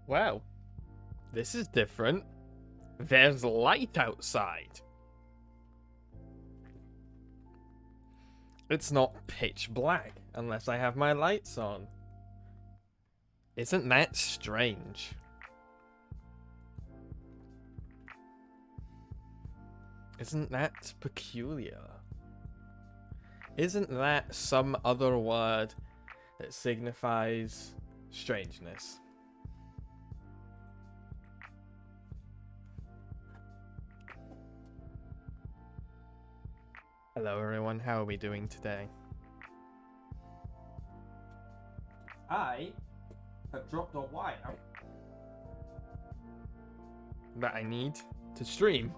Well, this is different. There's light outside. It's not pitch black unless I have my lights on. Isn't that strange? Isn't that peculiar? Isn't that some other word that signifies strangeness? Hello everyone, how are we doing today? I have dropped a wire that I need to stream.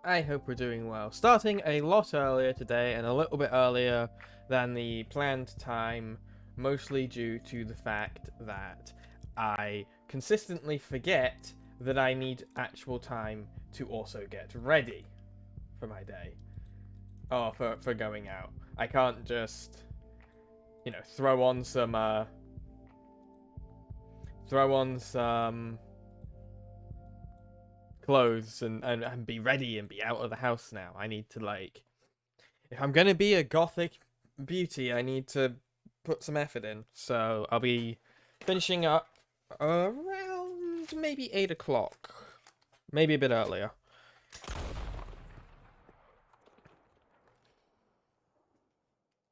I hope we're doing well. Starting a lot earlier today and a little bit earlier than the planned time, mostly due to the fact that I consistently forget that I need actual time to also get ready for my day. Or for going out. I can't just, you know, throw on some clothes and be ready and be out of the house now. I need to, like, if I'm gonna be a gothic beauty, I need to put some effort in. So I'll be finishing up around maybe 8 o'clock. Maybe a bit earlier.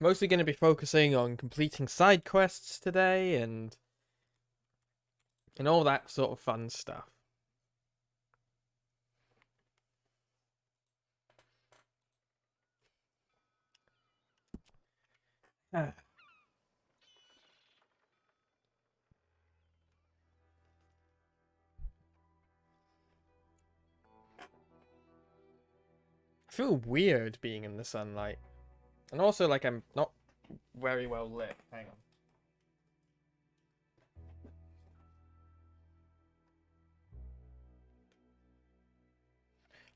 Mostly going to be focusing on completing side quests today and all that sort of fun stuff. I feel weird being in the sunlight. And also, like, I'm not very well lit. Hang on.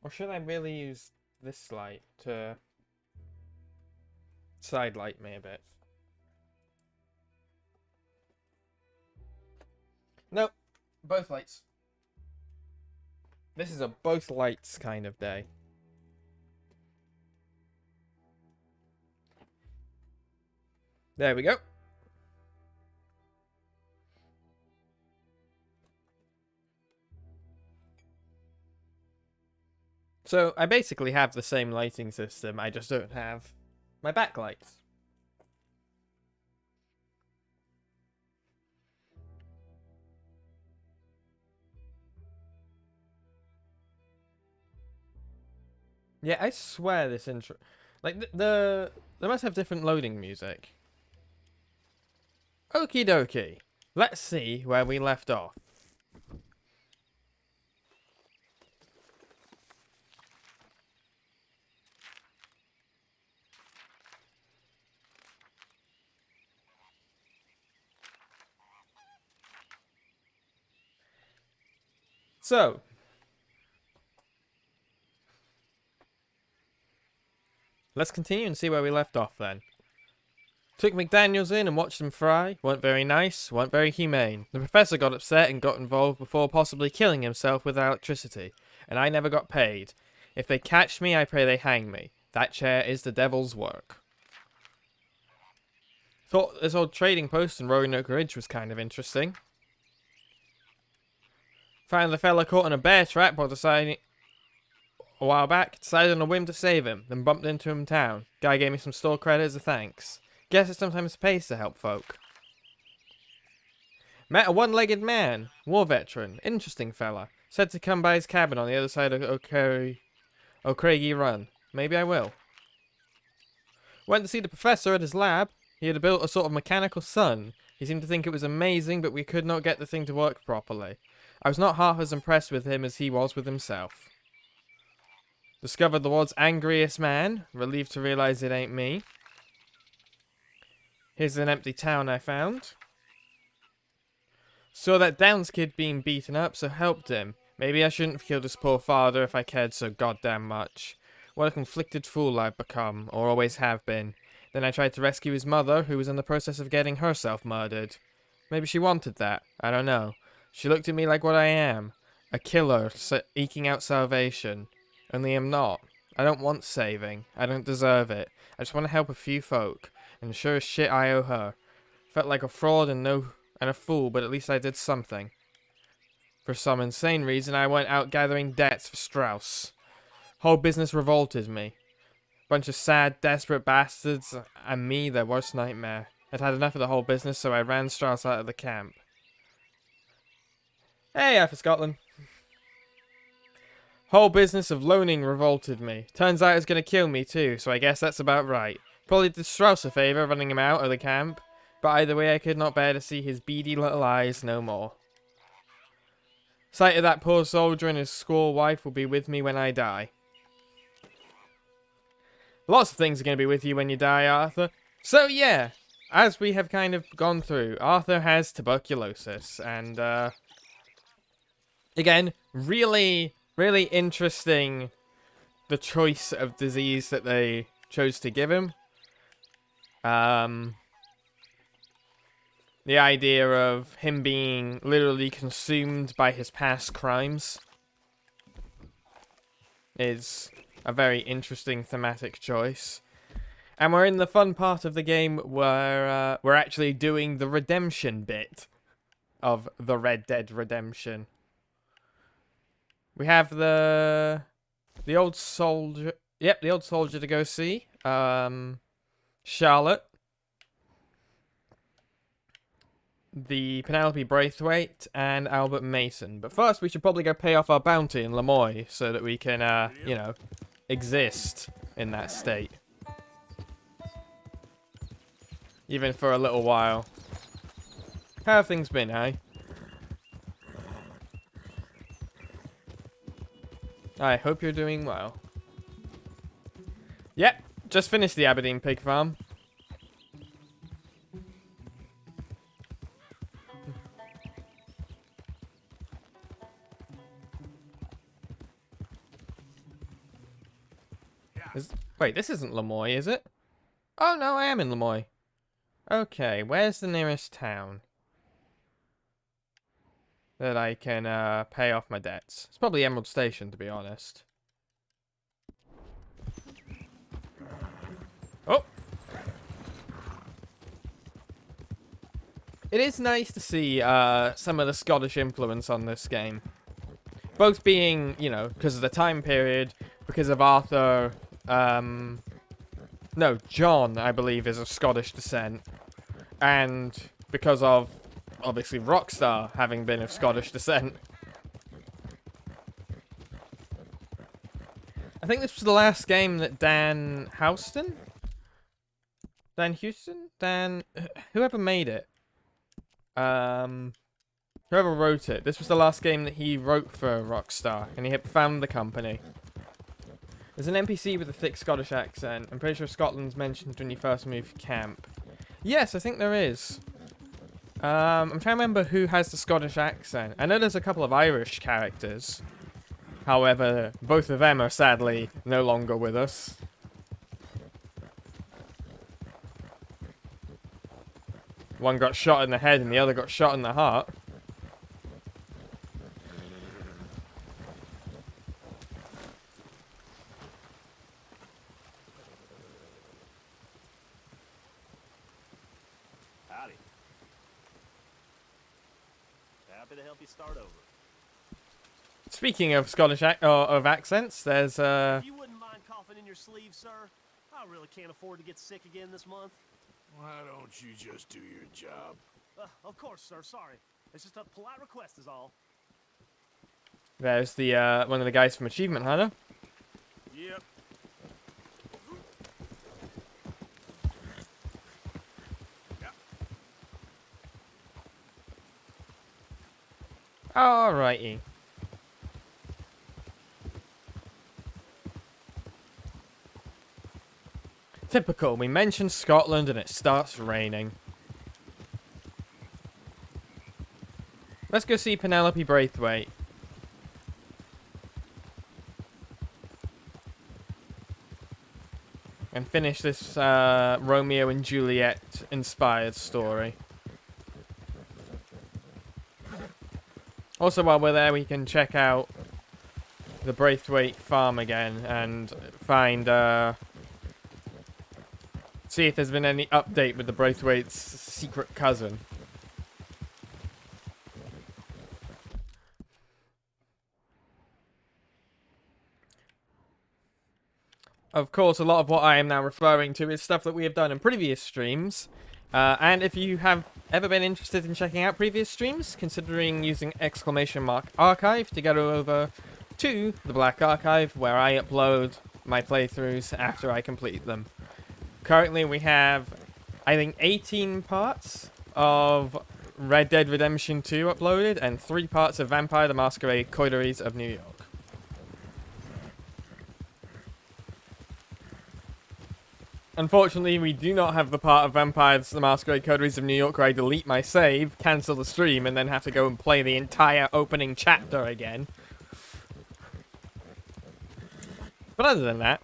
Or should I really use this light to side light me a bit? Nope. Both lights. This is a both lights kind of day. There we go. So I basically have the same lighting system, I just don't have my backlights. Yeah, I swear this intro, like they must have different loading music. Okie dokie. Let's see where we left off. So, let's continue and see where we left off then. Took McDaniels in and watched them fry. Weren't very nice, weren't very humane. The professor got upset and got involved before possibly killing himself with electricity. And I never got paid. If they catch me, I pray they hang me. That chair is the devil's work. Thought this old trading post in Roanoke Ridge was kind of interesting. Found the fella caught in a bear trap while deciding a while back. Decided on a whim to save him, then bumped into him in town. Guy gave me some store credit as a thanks. Guess it sometimes pays to help folk. Met a one-legged man, war veteran, interesting fella. Said to come by his cabin on the other side of O'Craigie Run. Maybe I will. Went to see the professor at his lab. He had built a sort of mechanical sun. He seemed to think it was amazing, but we could not get the thing to work properly. I was not half as impressed with him as he was with himself. Discovered the world's angriest man. Relieved to realize it ain't me. Here's an empty town I found. Saw that Downs kid being beaten up, so helped him. Maybe I shouldn't have killed his poor father if I cared so goddamn much. What a conflicted fool I've become, or always have been. Then I tried to rescue his mother, who was in the process of getting herself murdered. Maybe she wanted that. I don't know. She looked at me like what I am. A killer, eking out salvation. Only I'm not. I don't want saving. I don't deserve it. I just want to help a few folk. And sure as shit I owe her. Felt like a fraud and a fool, but at least I did something. For some insane reason, I went out gathering debts for Strauss. Whole business revolted me. Bunch of sad, desperate bastards, and me, their worst nightmare. I'd had enough of the whole business, so I ran Strauss out of the camp. Hey, for Scotland. Whole business of loaning revolted me. Turns out it's gonna kill me too, so I guess that's about right. Probably did Strauss a favour running him out of the camp, but either way I could not bear to see his beady little eyes no more. Sight of that poor soldier and his squaw wife will be with me when I die. Lots of things are going to be with you when you die, Arthur. So yeah, as we have kind of gone through, Arthur has tuberculosis, and again, really interesting the choice of disease that they chose to give him. The idea of him being literally consumed by his past crimes is a very interesting thematic choice. And we're in the fun part of the game where we're actually doing the redemption bit of the Red Dead Redemption. We have the old soldier. Yep, the old soldier to go see. Charlotte. The Penelope Braithwaite, and Albert Mason. But first, we should probably go pay off our bounty in Lemoy so that we can, you know, exist in that state. Even for a little while. How have things been, eh? I hope you're doing well. Yep, just finished the Aberdeen pig farm. Wait, this isn't Lemoy, is it? Oh no, I am in Lemoy. Okay, where's the nearest town that I can pay off my debts? It's probably Emerald Station, to be honest. Oh! It is nice to see some of the Scottish influence on this game. Both being, you know, because of the time period, because of Arthur... no, John, I believe, is of Scottish descent. And because of, obviously, Rockstar having been of Scottish descent. I think this was the last game that Dan Houston? Whoever made it. Whoever wrote it. This was the last game that he wrote for Rockstar. And he had found the company. There's an NPC with a thick Scottish accent. I'm pretty sure Scotland's mentioned when you first move camp. Yes, I think there is. I'm trying to remember who has the Scottish accent. I know there's a couple of Irish characters. However, both of them are sadly no longer with us. One got shot in the head and the other got shot in the heart. Howdy. Happy to help you start over. Speaking of Scottish of accents, there's If you wouldn't mind coughing in your sleeve, sir. I really can't afford to get sick again this month. Why don't you just do your job? Of course, sir. Sorry. It's just a polite request is all. there's the one of the guys from Achievement Hunter. Yep. Alrighty. Typical, we mentioned Scotland and it starts raining. Let's go see Penelope Braithwaite. and finish this Romeo and Juliet inspired story. Also, while we're there, we can check out the Braithwaite farm again and find, see if there's been any update with the Braithwaite's secret cousin. Of course, a lot of what I am now referring to is stuff that we have done in previous streams. And if you have ever been interested in checking out previous streams, considering using !archive to go over to the Black Archive, where I upload my playthroughs after I complete them. Currently, we have, I think, 18 parts of Red Dead Redemption 2 uploaded, and 3 parts of Vampire the Masquerade Coteries of New York. Unfortunately, we do not have the part of Vampires the Masquerade Coteries of New York where I delete my save, cancel the stream, and then have to go and play the entire opening chapter again. But other than that...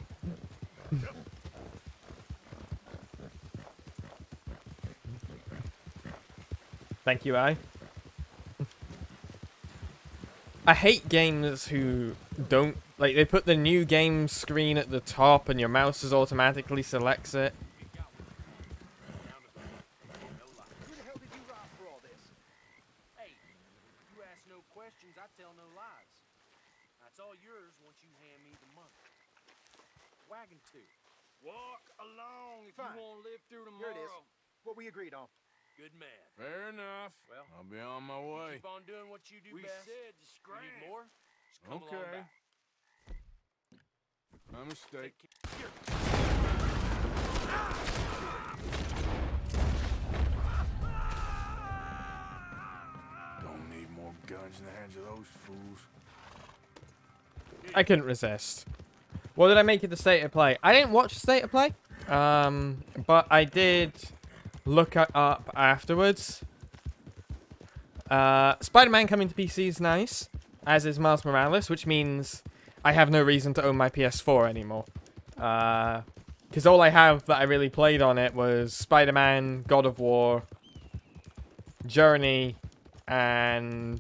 Thank you, I hate games who don't... Like, they put the new game screen at the top and your mouse automatically selects it. Who the hell did you rob for all this? Hey, you ask no questions, I tell no lies. That's all yours once you hand me the money. Wagon 2. Walk along if Fine. you want to live through Here tomorrow. it is. What we agreed on. Good man. Fair enough. Well, I'll be on my way. keep on doing what you do We best. said to You scram. need more? Just come along Okay. back. My mistake. Don't need more guns in the hands of those fools. I couldn't resist. What did I make of the State of Play? I didn't watch the State of Play, but I did look it up afterwards. Spider-Man coming to PC is nice, as is Miles Morales, which means I have no reason to own my PS4 anymore. Because all I have that I really played on it was Spider-Man, God of War, Journey, and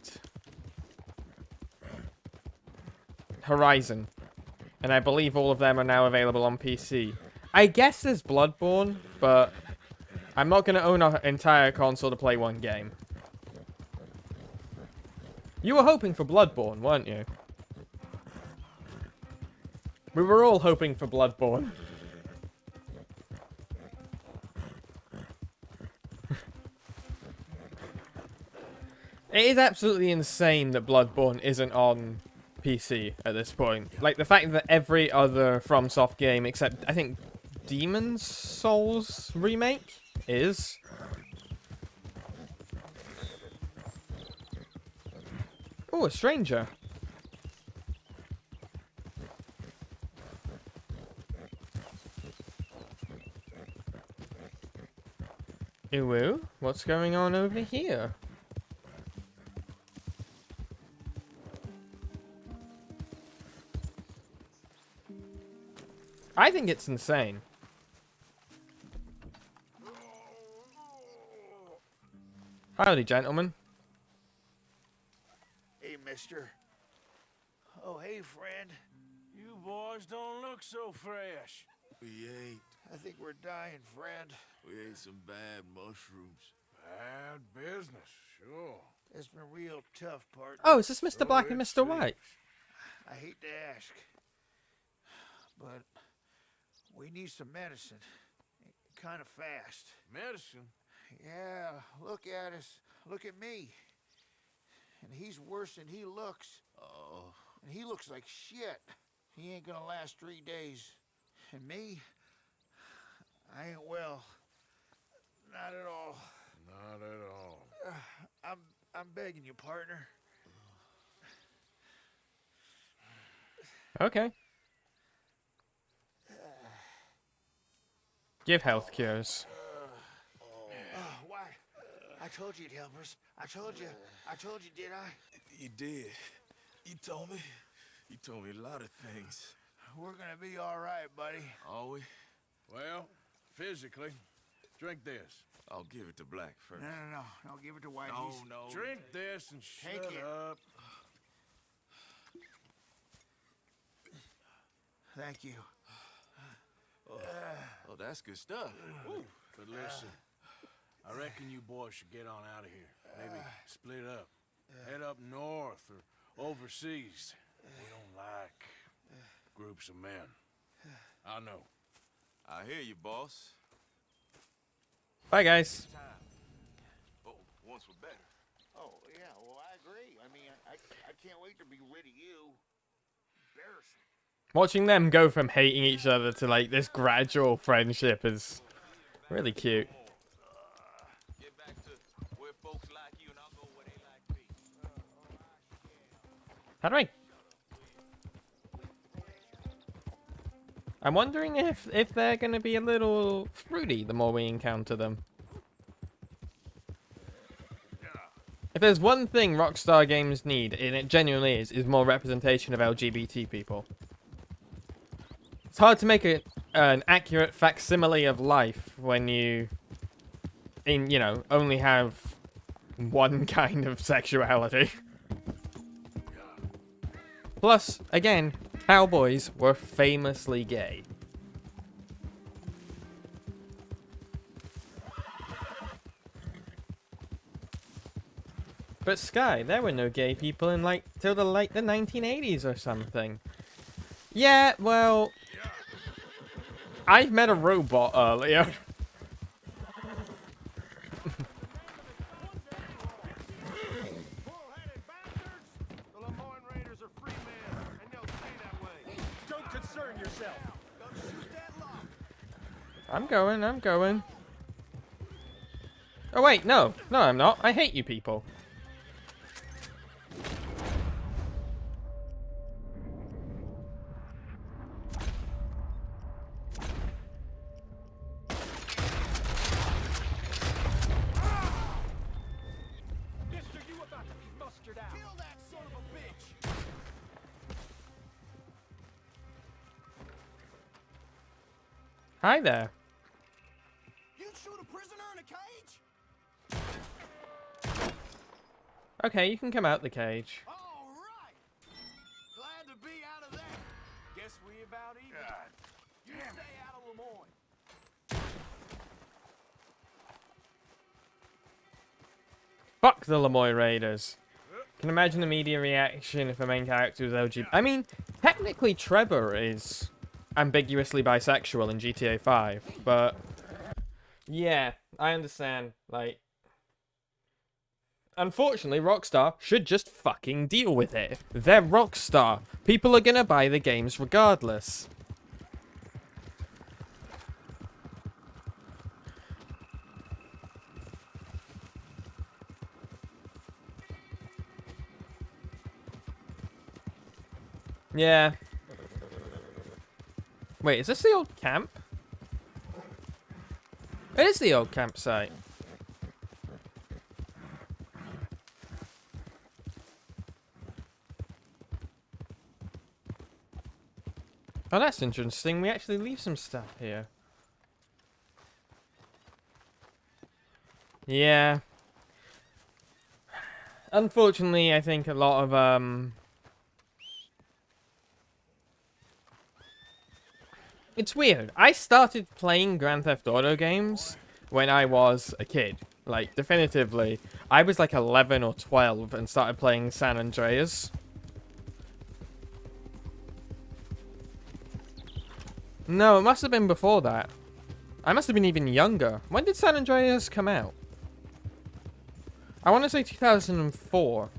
Horizon. And I believe all of them are now available on PC. I guess there's Bloodborne, but I'm not going to own an entire console to play one game. You were hoping for Bloodborne, weren't you? We were all hoping for Bloodborne. It is absolutely insane that Bloodborne isn't on PC at this point. Like, the fact that every other FromSoft game, except, I think, Demon's Souls remake, is. Oh, a stranger. Ooh, what's going on over here? I think it's insane. Howdy, gentlemen. Hey, mister. Oh, hey, friend. You boys don't look so fresh. We ain't. I think we're dying, friend. We ate some bad mushrooms. Bad business, sure. It's been real tough, partner. Oh, is this Mr. So Black and it Mr. White? I hate to ask, but we need some medicine. Kind of fast. Medicine? Yeah, look at us. Look at me. And he's worse than he looks. Oh, And he looks like shit. He ain't gonna last 3 days. And me? I ain't well. Not at all. Not at all. I'm begging you, partner. Okay. Give health cures. Why? I told you it'd help us. I told you, did I? you did. You told me. You told me a lot of things. We're gonna be all right, buddy. Are we? Well, physically, drink this. I'll give it to Black first. No, give it to White. No, He's- no. Drink this and Take shut it. up. Thank you. Oh, that's good stuff. Woo. But listen, I reckon you boys should get on out of here. Maybe split up. Head up north or overseas. We don't like groups of men. I know. I hear you, boss. Bye, guys. Oh, once we're better. Oh, yeah, well, I agree. I mean, I can't wait to be rid of you. Embarrassing. Watching them go from hating each other to like this gradual friendship is really cute. Get back to where folks like you and I'll go where they like me. How do I? I'm wondering if they're gonna be a little fruity the more we encounter them. If there's one thing Rockstar games need, and it genuinely is more representation of LGBT people. It's hard to make an accurate facsimile of life when you, only have one kind of sexuality. Plus, again, cowboys were famously gay. But Skye, there were no gay people in till the 1980s or something. Yeah, well, I met a robot earlier. Bull-headed bastards! The Lemoyne Raiders are free men, and they'll stay that way. Don't concern yourself. Don't shoot that lock. I'm going. Oh wait, no, I'm not. I hate you people. Mister, you about to be mustered out. Kill that son of a bitch! Hi there. You'd shoot a prisoner in a cage? Okay, you can come out the cage. All right! Glad to be out of that. Guess we about even. You stay out of Lemoyne. Fuck the Lemoyne Raiders. Can imagine the media reaction if the main character was LGBT. I mean, technically Trevor is ambiguously bisexual in GTA 5, but yeah, I understand. Like, unfortunately, Rockstar should just fucking deal with it. They're Rockstar. People are gonna buy the games regardless. Yeah. Wait, is this the old camp? It is the old campsite. Oh, that's interesting. We actually leave some stuff here. Yeah. Unfortunately, I think a lot of, It's weird. I started playing Grand Theft Auto games when I was a kid. Like, definitively. I was like 11 or 12 and started playing San Andreas. No, it must have been before that. I must have been even younger. When did San Andreas come out? I want to say 2004.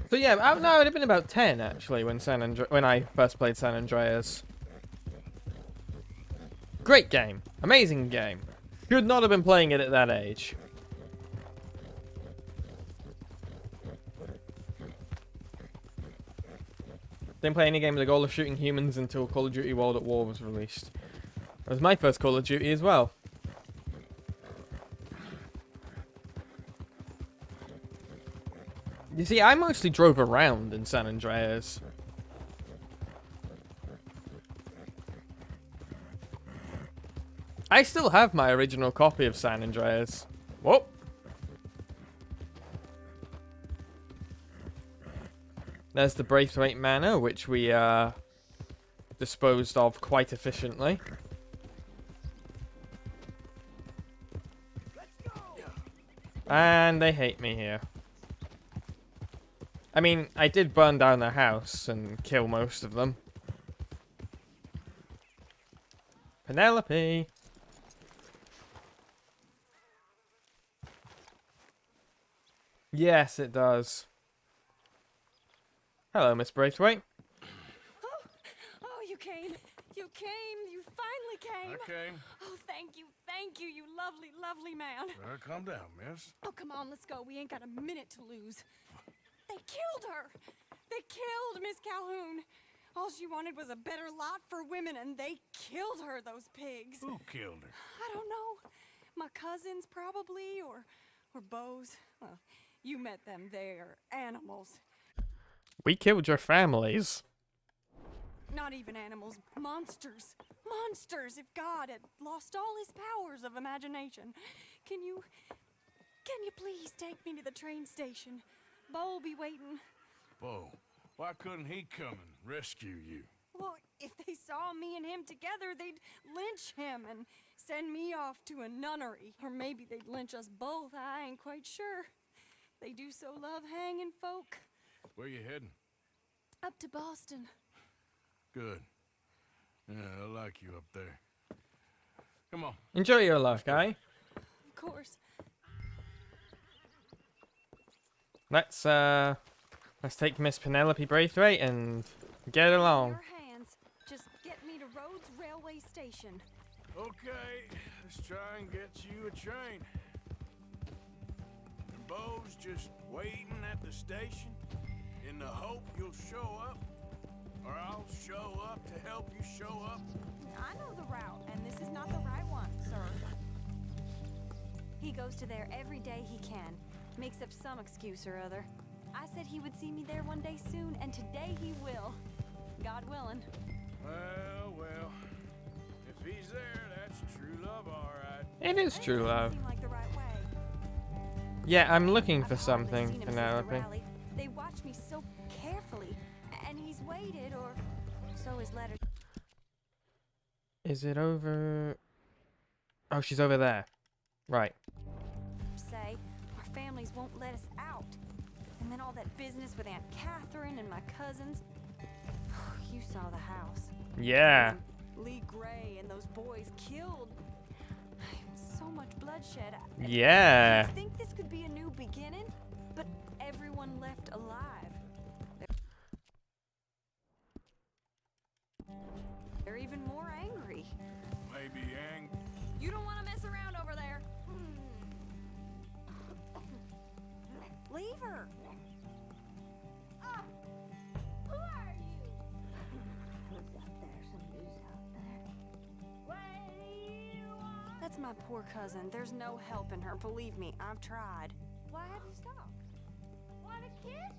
So yeah, no, it would have been about 10 actually when I first played San Andreas. Great game, amazing game. Should not have been playing it at that age. Didn't play any game with the goal of shooting humans until Call of Duty World at War was released. It was my first Call of Duty as well. You see, I mostly drove around in San Andreas. I still have my original copy of San Andreas. Whoop. There's the Braithwaite Manor, which we disposed of quite efficiently. And they hate me here. I mean, I did burn down their house and kill most of them. Penelope! Yes, it does. Hello, Miss Braithwaite. Oh, you came. You came. You finally came. I came. Oh, thank you, you lovely, lovely man. Calm down, miss. Oh, come on, let's go. We ain't got a minute to lose. They killed her. They killed Miss Calhoun. All she wanted was a better lot for women, and they killed her, those pigs. Who killed her? I don't know. My cousins, probably, or Beau's. Well, you met them. They're animals. We killed your families. Not even animals. Monsters. Monsters! If God had lost all his powers of imagination. Can you please take me to the train station? Beau'll be waiting. Beau, why couldn't he come and rescue you? Well, if they saw me and him together, they'd lynch him and send me off to a nunnery. Or maybe they'd lynch us both. I ain't quite sure. They do so love hanging folk. Where you heading? Up to Boston. Good. Yeah, I like you up there. Come on. Enjoy your luck, guy. Of course. Let's take Miss Penelope Braithwaite and get along. Your hands. Just get me to Rhodes Railway Station. Okay, let's try and get you a train. And Beau's just waiting at the station in the hope you'll show up, or I'll show up to help you show up. I know the route, and this is not the right one, sir. He goes to there every day he can. Makes up some excuse or other. I said he would see me there one day soon, and today he will. God willing. Well, if he's there, that's true love, all right. It is That true doesn't love. seem like the right way. Yeah, I'm looking for I've hardly something, seen him since the Penelope. rally. They watch me so carefully, and he's waited, or so his letters Is it over? Oh, she's over there. Right. say. Our families won't let us out. And then all that business with Aunt Catherine and my cousins. You saw the house. Yeah. And Lee Gray and those boys killed. So much bloodshed. Yeah. I think this could be a new beginning, but everyone left alive. They're even more angry. Maybe You don't want to mess around over there. Leave her. Who are you? Who's out there? Somebody's out there. What do you want? That's my poor cousin. There's no helping her. Believe me, I've tried. Why have you stopped? Want a kiss?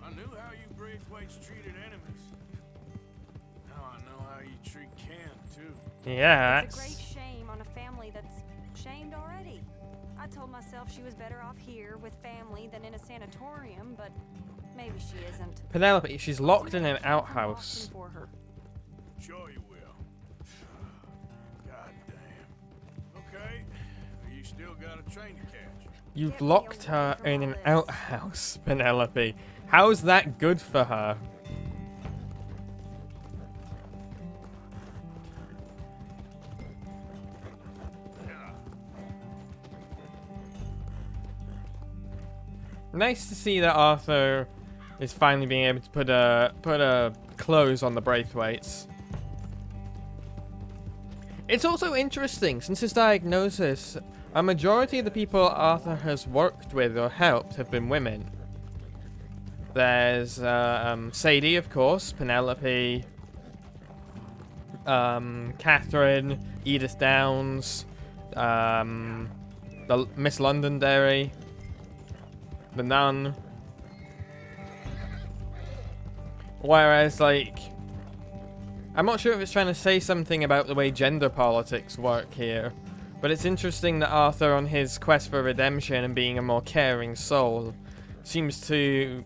I knew how you Braithwaites treated enemies. Now I know how you treat Ken, too. Yeah. It's a great shame on a family that's shamed already. I told myself she was better off here with family than in a sanatorium, but maybe she isn't. Penelope, she's locked in an Come outhouse. Boston for her. Sure you will. God damn. Okay, you still got a train to catch. You've Get me locked away her from in all an this. outhouse, Penelope. How's that good for her? Nice to see that Arthur is finally being able to put a close on the Braithwaites. It's also interesting, since his diagnosis, a majority of the people Arthur has worked with or helped have been women. There's Sadie, of course, Penelope, Catherine, Edith Downs, the Miss Londonderry, the Nun. Whereas, like, I'm not sure if it's trying to say something about the way gender politics work here, but it's interesting that Arthur, on his quest for redemption and being a more caring soul, seems to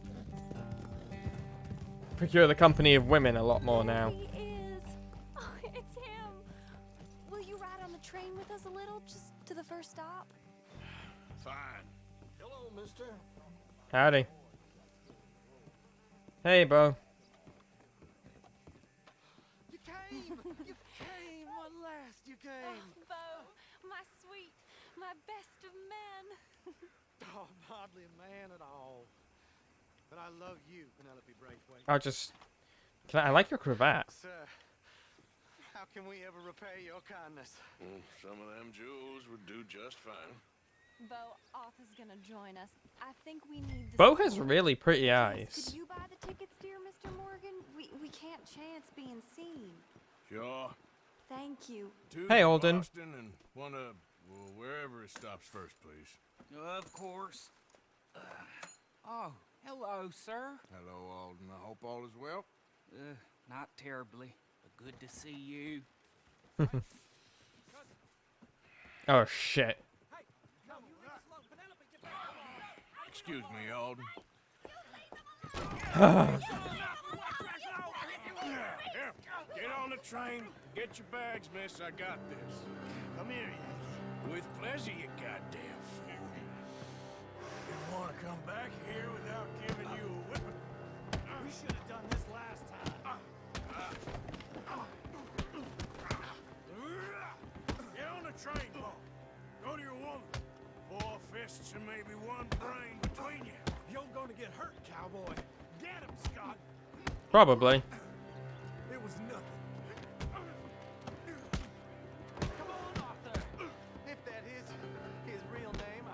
procure the company of women a lot more now. He is. Oh, it's him. Will you ride on the train with us a little, just to the first stop? Fine. Hello, mister. Howdy. Hey, Bo. You came! You came! At last you came! Bo, my sweet, my best of men. Oh, I'm hardly a man at all. But I love you, Penelope Braithwaite. I'll just... I like your cravat. Sir, how can we ever repay your kindness? Some of them jewels would do just fine. Bo, Arthur's gonna join us. I think we need the Bo has support. really pretty Please, eyes. could you buy the tickets, dear Mr. Morgan? We can't chance being seen. Sure. Thank you. Two Hey, to Alden. Boston and one to wherever it stops first, please. Of course. Oh, hello, sir. Hello, Alden. I hope all is well. Not terribly, but good to see you. Oh, shit. Excuse me, Alden. Here, get on the train. Get your bags, miss. I got this. Come here, Yankee. With pleasure, you goddamn fool. You want to come back here without giving you a whipping? We should have done this last time. Get on the train, Bo. Go to your woman. 4 fists and maybe 1 brain between you. You're gonna get hurt, cowboy. Get him, Scott. Probably. It was nothing. Come on, Arthur. If that is his real name,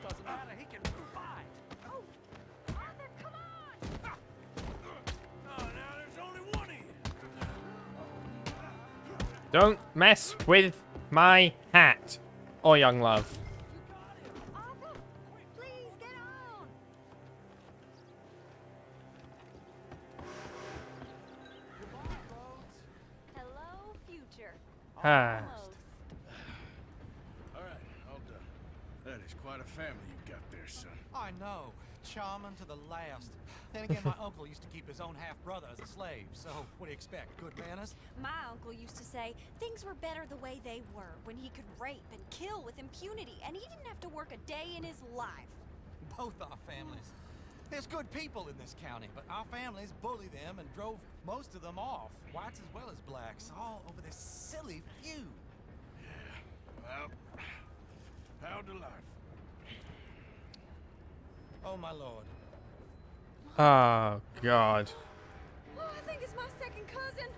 doesn't matter. He can fight. Oh, Arthur, come on! Oh, now there's only one of you. Don't mess with my hat. Or young love. Arthur, please get on! Hello, future. Ah. Almost. All right, all done. That is quite a family you got there, son. I know. Charming to the last. Then again, my uncle used to keep his own half-brother as a slave, so what do you expect? Good manners? My uncle used to say things were better the way they were, when he could rape and kill with impunity, and he didn't have to work a day in his life. Both our families. There's good people in this county, but our families bullied them and drove most of them off, whites as well as blacks, all over this silly feud. Well, how to life? Oh, my lord. Oh, God. Oh, I think it's my second cousin.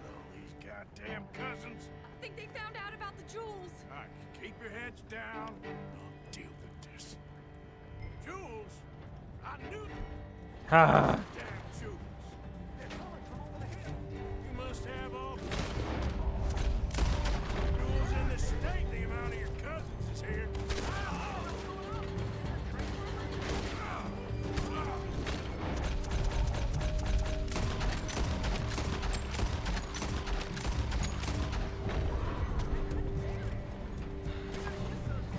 All these goddamn cousins. I think they found out about the jewels. All right, keep your heads down. I'll deal with this. Jules? I knew them. Ah. Damn Jules. They're coming from over the hill. You must have all Jules in the state. The amount of your cousins is here.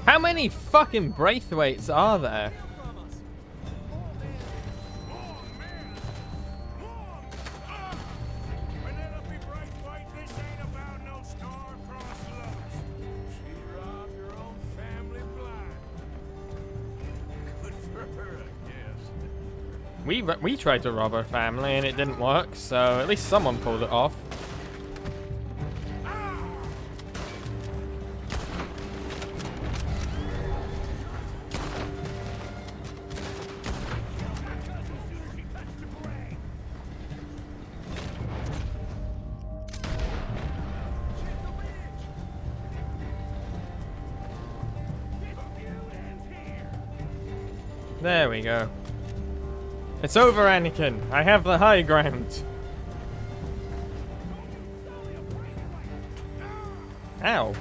How many fucking Braithwaites are there? Penelope Braithwaite, this ain't about no star-crossed lovers. She robbed her own family blind. Good for her, I guess. We tried to rob her family and it didn't work, so at least someone pulled it off. There we go. It's over, Anakin. I have the high ground. Ow.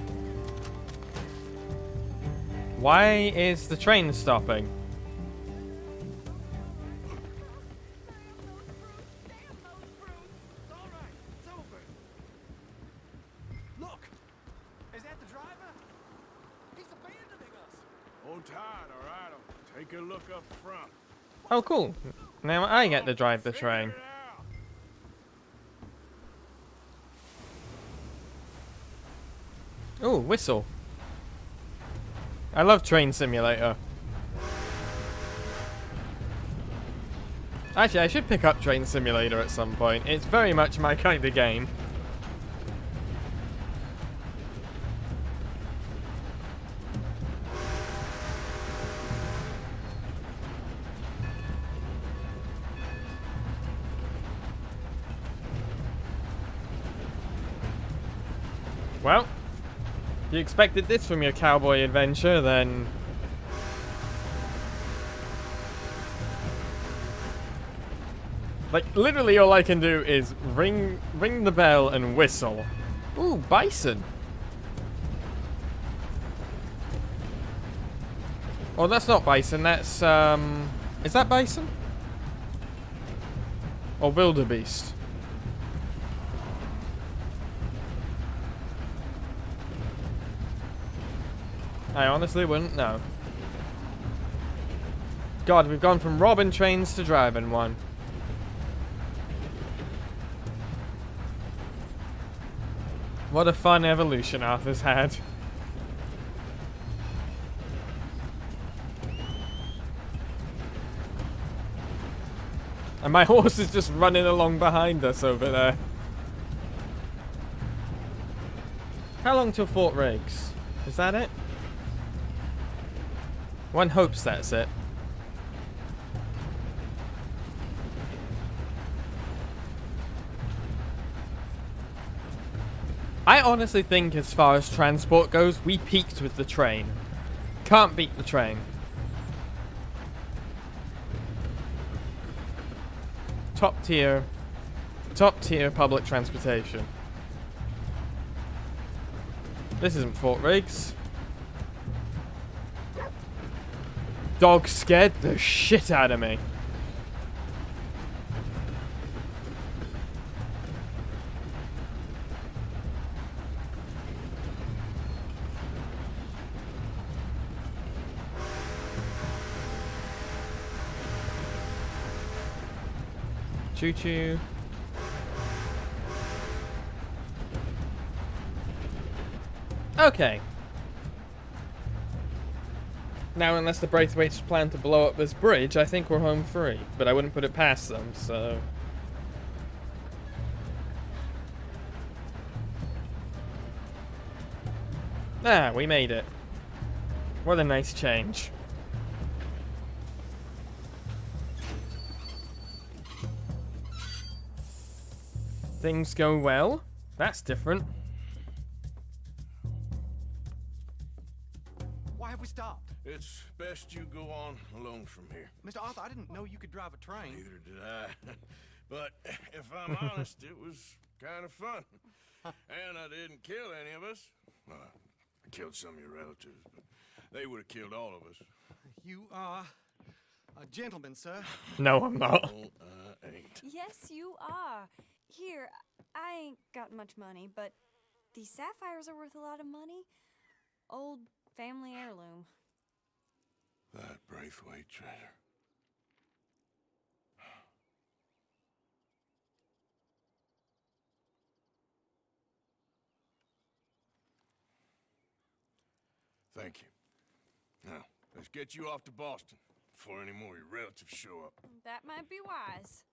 Why is the train stopping? Look! Is that the driver? He's abandoning us! Hold tight, all right? I'll take a look up front. Oh, cool. Now I get to drive the Figure train. it out. Ooh, whistle. I love Train Simulator. Actually, I should pick up Train Simulator at some point. It's very much my kind of game. Well, you expected this from your cowboy adventure, then... Like, literally all I can do is ring the bell and whistle. Ooh, bison. Oh, that's not bison, that's, is that bison? Or wildebeest? I honestly wouldn't know. God, we've gone from robbing trains to driving one. What a fun evolution Arthur's had. And my horse is just running along behind us over there. How long till Fort Riggs? Is that it? One hopes that's it. I honestly think as far as transport goes, we peaked with the train. Can't beat the train. Top tier public transportation. This isn't Fort Riggs. Dog scared the shit out of me. Choo choo. Okay. Now, unless the Braithwaites plan to blow up this bridge, I think we're home free. But I wouldn't put it past them, so... Ah, we made it. What a nice change. Things go well? That's different. Why have we stopped? It's best you go on alone from here. Mr. Arthur, I didn't know you could drive a train. Neither did I. But if I'm honest, it was kind of fun. And I didn't kill any of us. Well, I killed some of your relatives, but they would have killed all of us. You are a gentleman, sir. No, I'm not. No, I ain't. Yes, you are. Here, I ain't got much money, but these sapphires are worth a lot of money. Old family heirloom. That Braithwaite treasure. Thank you. Now, let's get you off to Boston before any more of your relatives show up. That might be wise.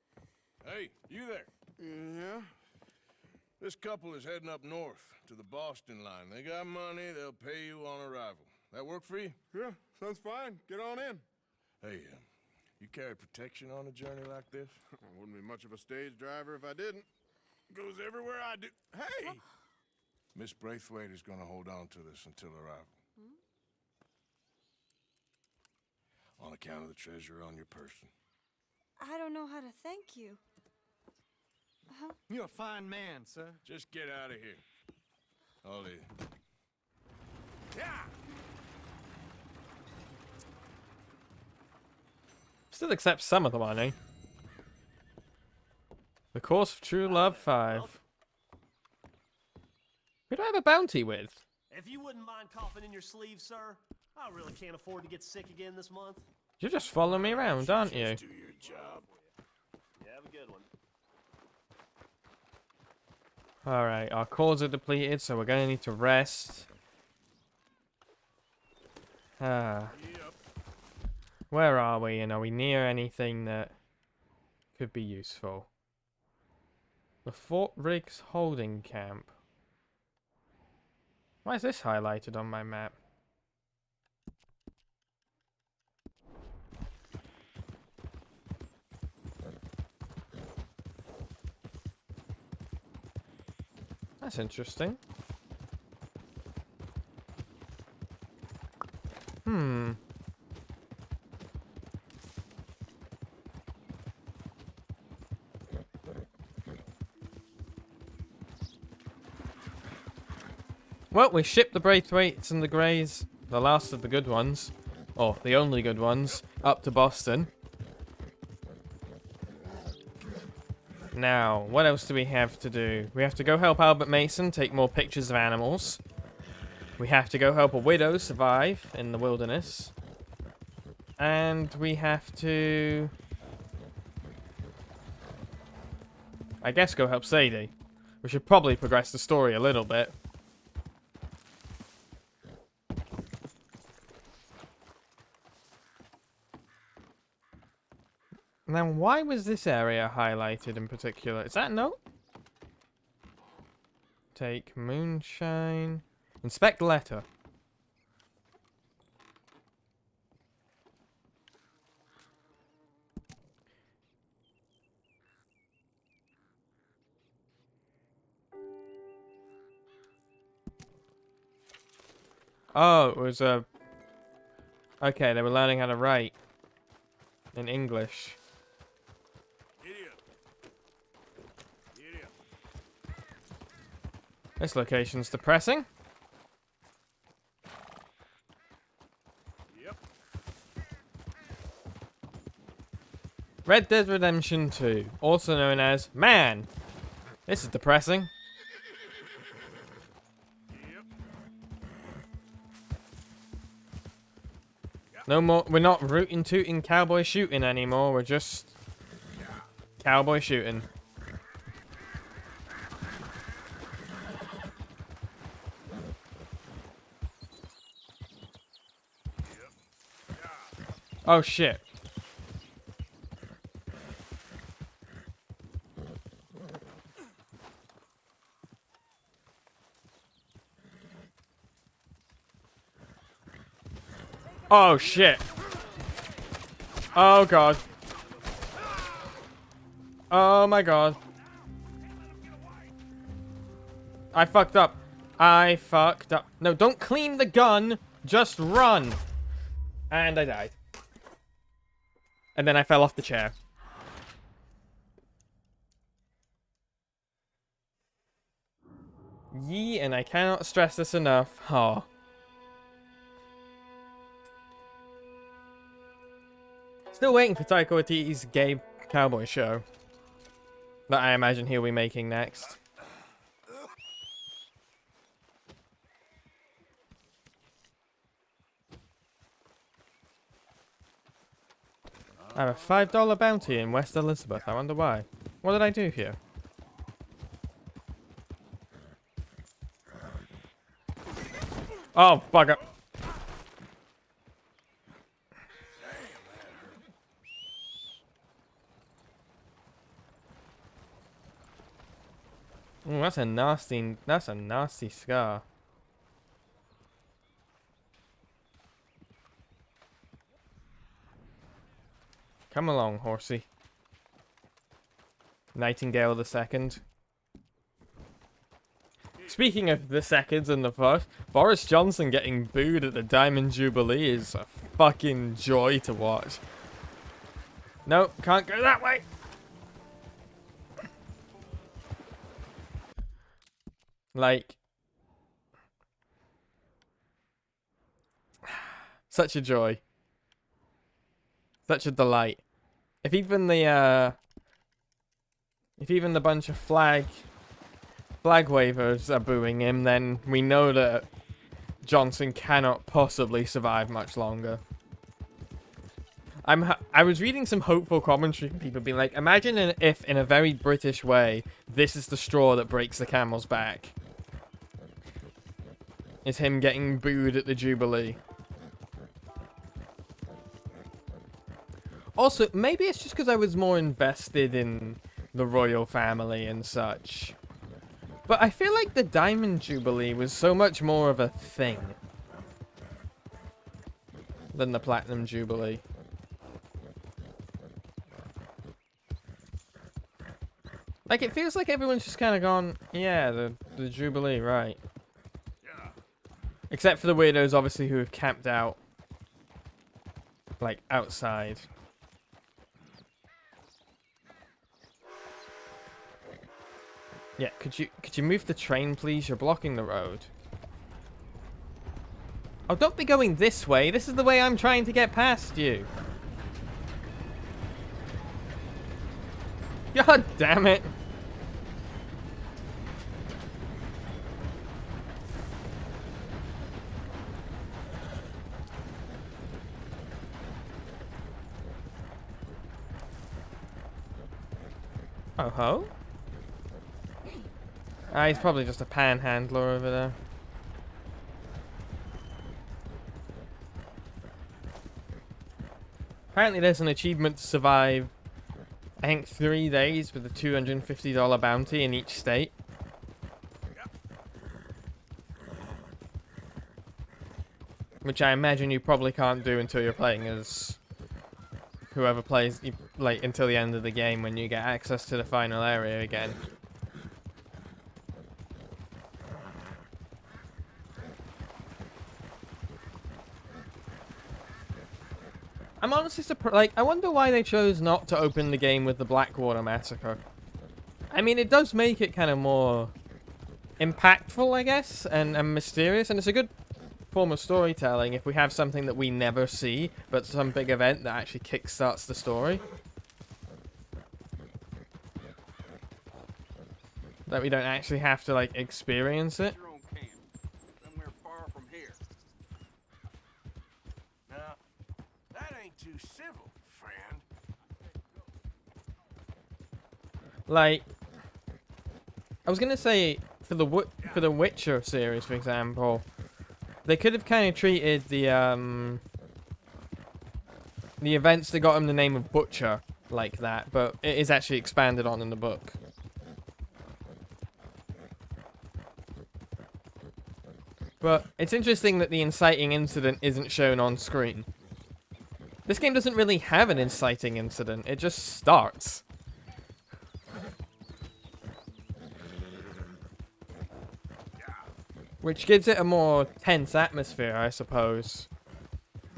Hey, you there? Yeah? This couple is heading up north to the Boston line. They got money, they'll pay you on arrival. That work for you? Yeah, sounds fine. Get on in. Hey, you carry protection on a journey like this? I wouldn't be much of a stage driver if I didn't. Goes everywhere I do. Hey! Miss Braithwaite is going to hold on to this until arrival. On account of the treasure on your person. I don't know how to thank you. You're a fine man, sir. Just get out of here. I'll leave. Yeah! Still accept some of the money. The Course of True Love 5. Who do I have a bounty with? If you wouldn't mind coughing in your sleeve, sir, I really can't afford to get sick again this month. You're just following me around, aren't you? Do your job. You have a good one. Alright, our cores are depleted, so we're gonna need to rest. Yep. Where are we? And are we near anything that could be useful? The Fort Riggs holding camp. Why is this highlighted on my map? That's interesting. Well, we shipped the Braithwaites and the Greys, the last of the good ones, or the only good ones, up to Boston. Now, what else do we have to do? We have to go help Albert Mason take more pictures of animals. We have to go help a widow survive in the wilderness. And we have to... I guess go help Sadie. We should probably progress the story a little bit. Now, why was this area highlighted in particular? Is that a note? Take moonshine. Inspect letter. Oh, it was a... Okay, they were learning how to write. In English. This location's depressing. Yep. Red Dead Redemption 2, also known as Man. This is depressing. Yep. No more. We're not rootin' tootin' cowboy shooting anymore. We're just cowboy shooting. Oh shit. Oh shit. Oh god. Oh my god. I fucked up. I fucked up. No, don't clean the gun. Just run. And I died. And then I fell off the chair. Yee, and I cannot stress this enough. Oh. Still waiting for Taika Waititi's gay cowboy show. That I imagine he'll be making next. I have a $5 bounty in West Elizabeth. I wonder why. What did I do here? Oh, bugger. Ooh, that's a nasty scar. Come along, horsey. Nightingale the second. Speaking of the seconds and the first, Boris Johnson getting booed at the Diamond Jubilee is a fucking joy to watch. No, can't go that way. Like, such a joy. Such a delight. if even the bunch of flag wavers are booing him, then we know that Johnson cannot possibly survive much longer. I was reading some hopeful commentary from people being like, imagine if in a very British way, this is the straw that breaks the camel's back. It's him getting booed at the Jubilee. Also, maybe it's just because I was more invested in the royal family and such. But I feel like the Diamond Jubilee was so much more of a thing than the Platinum Jubilee. Like, it feels like everyone's just kind of gone, yeah, the Jubilee, right. Except for the weirdos, obviously, who have camped out, like, outside. Yeah, could you move the train, please? You're blocking the road. Oh, don't be going this way. This is the way I'm trying to get past you. God damn it. Oh ho? Ah, he's probably just a panhandler over there. Apparently there's an achievement to survive, I think, 3 days with a $250 bounty in each state. Which I imagine you probably can't do until you're playing as whoever plays, like, until the end of the game when you get access to the final area again. I'm honestly surprised. Like, I wonder why they chose not to open the game with the Blackwater Massacre. I mean, it does make it kind of more impactful, I guess, and mysterious, and it's a good form of storytelling if we have something that we never see, but some big event that actually kickstarts the story. That we don't actually have to, like, experience it. Your own camp, somewhere far from here. Now, that ain't too civil, friend. Like, I was gonna say, for the Witcher series, for example, they could have kind of treated the events that got him the name of Butcher like that, but it is actually expanded on in the book. But it's interesting that the inciting incident isn't shown on screen. This game doesn't really have an inciting incident, it just starts. Which gives it a more tense atmosphere, I suppose.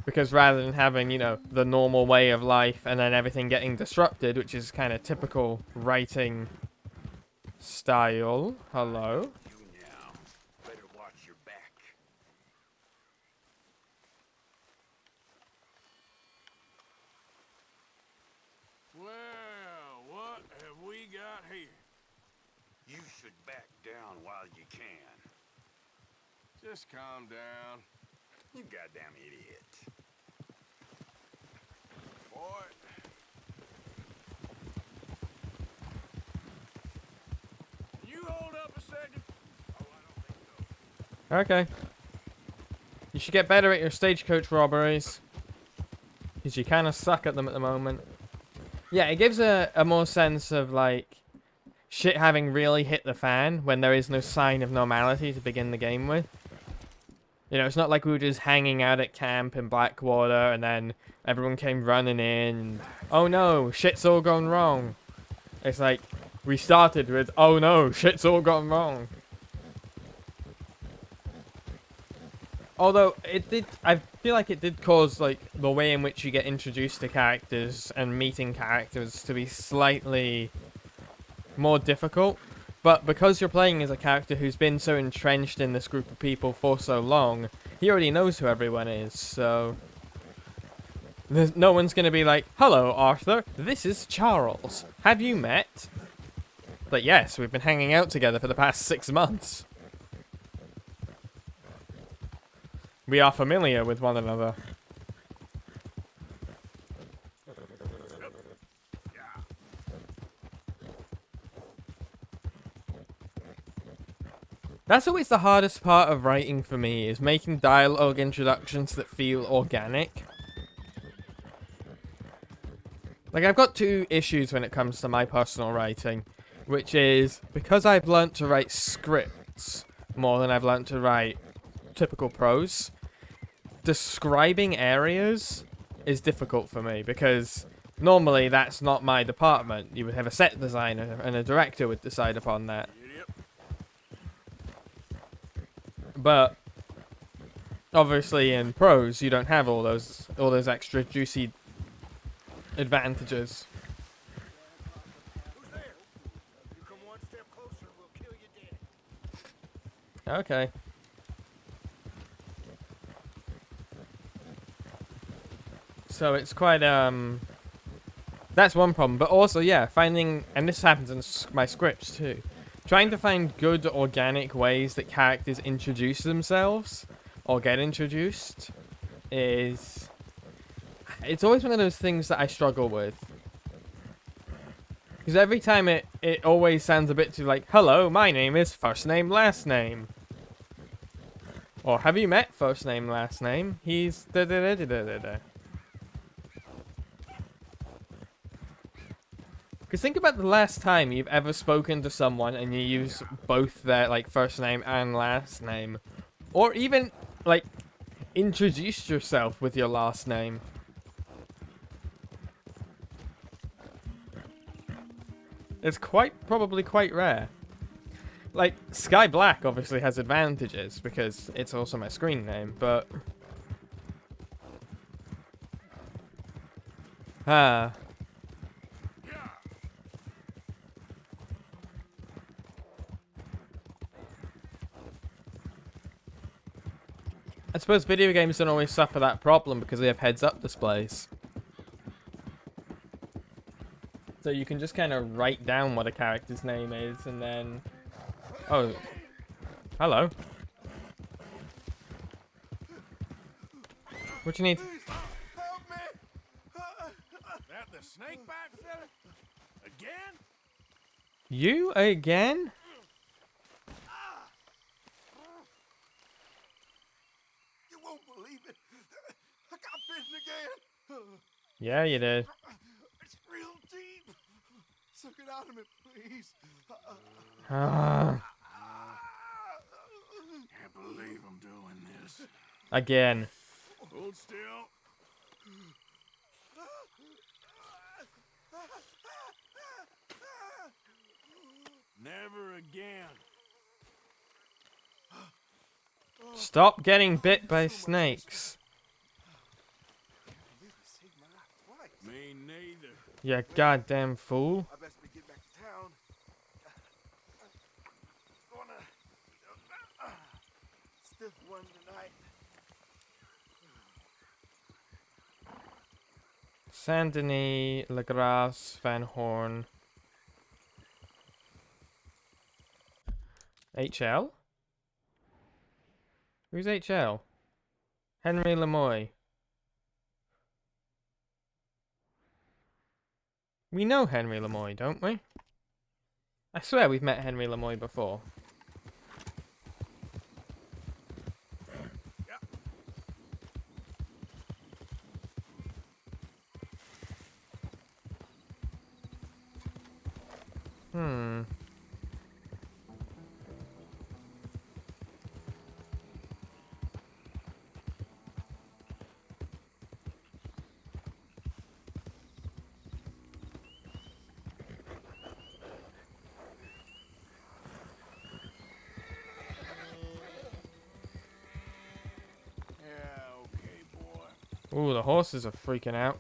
Because rather than having, you know, the normal way of life and then everything getting disrupted, which is kind of typical writing style. Hello? You now better watch your back. Well, what have we got here? You should back down while you can. Just calm down. You goddamn idiot. Boy. You hold up a second. Oh, I don't think so. Okay. You should get better at your stagecoach robberies. Because you kind of suck at them at the moment. Yeah, it gives a more sense of, like, shit having really hit the fan when there is no sign of normality to begin the game with. You know, it's not like we were just hanging out at camp in Blackwater and then everyone came running in and, oh no, shit's all gone wrong. It's like, we started with, oh no, shit's all gone wrong. Although, I feel like it did cause, like, the way in which you get introduced to characters and meeting characters to be slightly more difficult. But because you're playing as a character who's been so entrenched in this group of people for so long, he already knows who everyone is, so No one's gonna be like, "Hello, Arthur. This is Charles. Have you met?" But yes, we've been hanging out together for the past 6 months. We are familiar with one another. That's always the hardest part of writing for me, is making dialogue introductions that feel organic. Like, I've got 2 issues when it comes to my personal writing, which is because I've learnt to write scripts more than I've learnt to write typical prose. Describing areas is difficult for me because normally that's not my department. You would have a set designer and a director would decide upon that. But obviously in prose you don't have all those extra juicy advantages. Who's there? You come one step closer, we'll kill you dead. Okay. So it's quite that's one problem, but also yeah, finding, and this happens in my scripts too, trying to find good organic ways that characters introduce themselves or get introduced it's always one of those things that I struggle with. Because every time it always sounds a bit too like, "Hello, my name is first name, last name." Or, "Have you met first name, last name? He's da da da da da da." Because think about the last time you've ever spoken to someone and you use both their, like, first name and last name. Or even, like, introduced yourself with your last name. It's probably quite rare. Like, Skye Blacke obviously has advantages because it's also my screen name, but... I suppose video games don't always suffer that problem because they have heads-up displays. So you can just kind of write down what a character's name is and then... Oh. Hello. What you need? Help me! That the snake bite fella? Again? You again? You won't believe it. I got bitten again. Yeah, you did. It's real deep. Suck it out of me, please. Can't believe I'm doing this. Again. Hold still. Never again. Stop getting bit by snakes. Me neither. You goddamn fool. I best get back to town. Gonna stiff one tonight. Saint Denis, La Grasse, Van Horn. HL? Who's HL? Henry Lemoy. We know Henry Lemoy, don't we? I swear we've met Henry Lemoy before. Hmm. Yeah, okay, boy. Ooh, the horses are freaking out.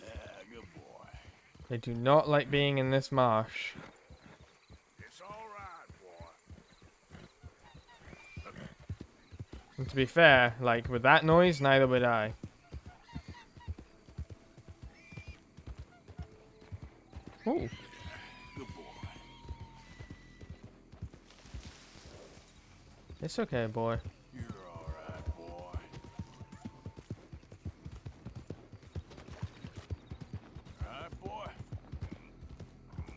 Yeah, good boy. They do not like being in this marsh. It's all right, boy. And to be fair, like, with that noise, neither would I. Ooh. Good boy. It's okay, boy. You're all right, boy. All right, boy.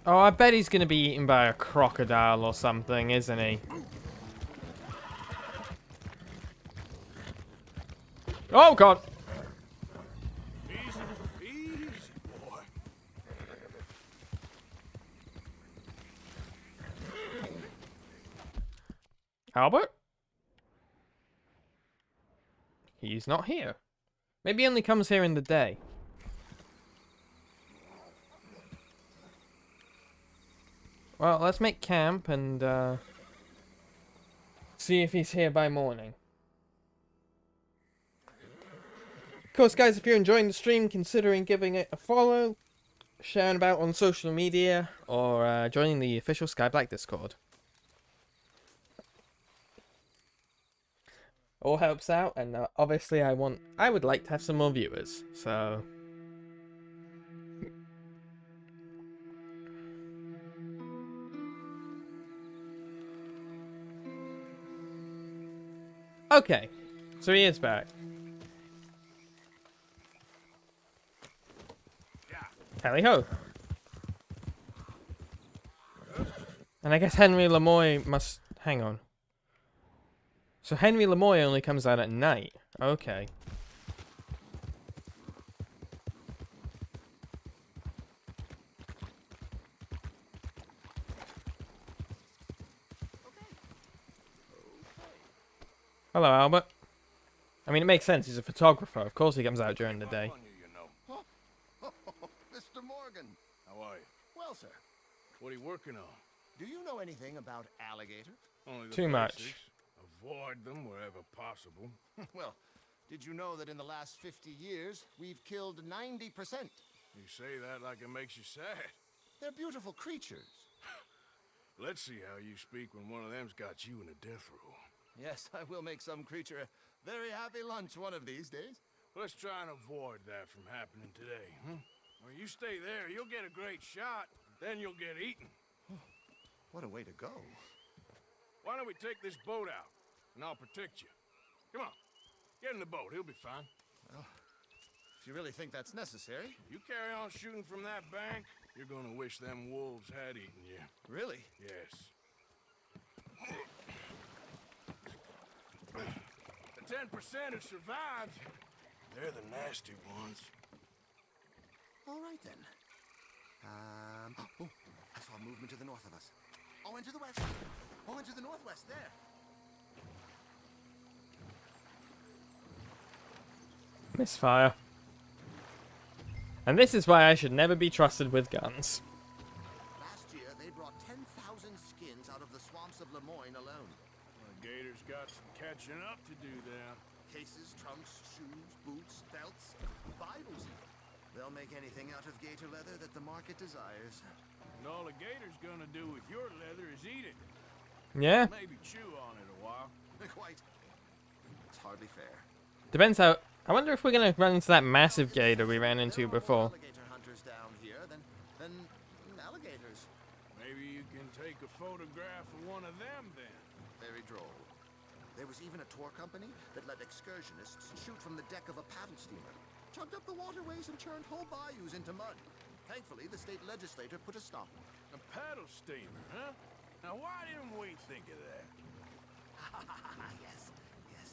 Oh, I bet he's gonna be eaten by a crocodile or something, isn't he? Oh, God! Easy, easy, boy. Albert? He's not here. Maybe he only comes here in the day. Well, let's make camp and see if he's here by morning. Of course, guys, if you're enjoying the stream, considering giving it a follow, sharing about on social media, or joining the official Skye Blacke Discord. All helps out, and obviously I would like to have some more viewers, so... Okay, so he is back. Tally ho. And I guess Henry Lemoy must... Hang on. So Henry Lemoy only comes out at night. Okay. Hello, Albert. I mean, it makes sense. He's a photographer. Of course he comes out during the day. Mr. Morgan. How are you? Well, sir, What are you working on? do you know anything about alligators? Only the Too much. basics. Avoid them wherever possible. Well, did you know that in the last 50 years, we've killed 90%? You say that like it makes you sad. They're beautiful creatures. Let's see how you speak when one of them's got you in a death row. Yes, I will make some creature a very happy lunch one of these days. Let's try and avoid that from happening today, huh? When you stay there, you'll get a great shot, then you'll get eaten. What a way to go. Why don't we take this boat out, and I'll protect you. Come on, get in the boat, he'll be fine. Well, if you really think that's necessary. You carry on shooting from that bank, you're gonna wish them wolves had eaten you. Really? Yes. The 10% who survived, they're the nasty ones. All right, then. Oh, I saw movement to the north of us. Oh, and to the west. Oh, and to the northwest, there. Misfire. And this is why I should never be trusted with guns. Last year, they brought 10,000 skins out of the swamps of Lemoyne alone. The Gators got some catching up to do there. Cases, trunks, shoes, boots, belts, Bibles even. They'll make anything out of gator leather that the market desires. And all the Gator's gonna do with your leather is eat it. Yeah, Maybe chew on it a while. Quite. It's hardly fair. depends how... I wonder if we're going to run into that massive gator we ran into There are more before. alligator hunters down here than alligators. Maybe you can take a photograph of one of them then. Very droll. There was even a tour company that let excursionists shoot from the deck of a paddle steamer, chugged up the waterways and churned whole bayous into mud. Thankfully, the state legislature put a stop. A paddle steamer, huh? Now why didn't we think of that? Yes,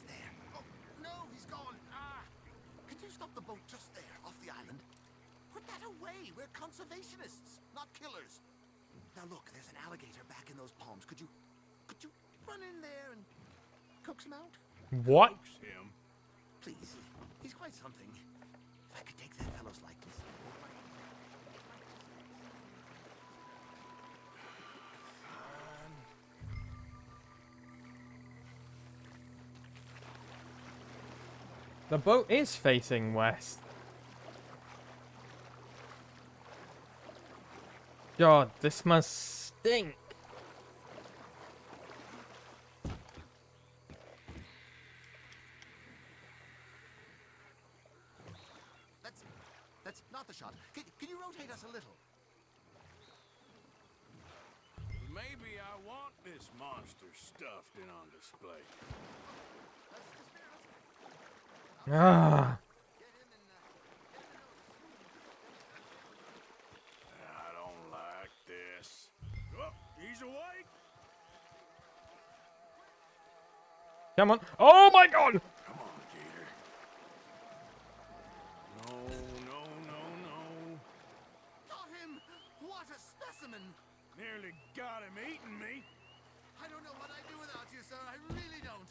there. Oh, no, he's gone. Can you stop the boat just there, off the island? Put that away. We're conservationists, not killers. Now look, there's an alligator back in those palms. Could you run in there and coax him out? What? Coax him. Please, he's quite something. If I could take that fellow's likeness. The boat is facing west. God, this must stink. That's not the shot. Can you rotate us a little? Maybe I want this monster stuffed and on display. Ah. I don't like this. Oh, he's awake. Come on. Oh my god! Come on, Gator. No, no, no, no. Got him! What a specimen! Nearly got him eating me. I don't know what I'd do without you, sir. I really don't.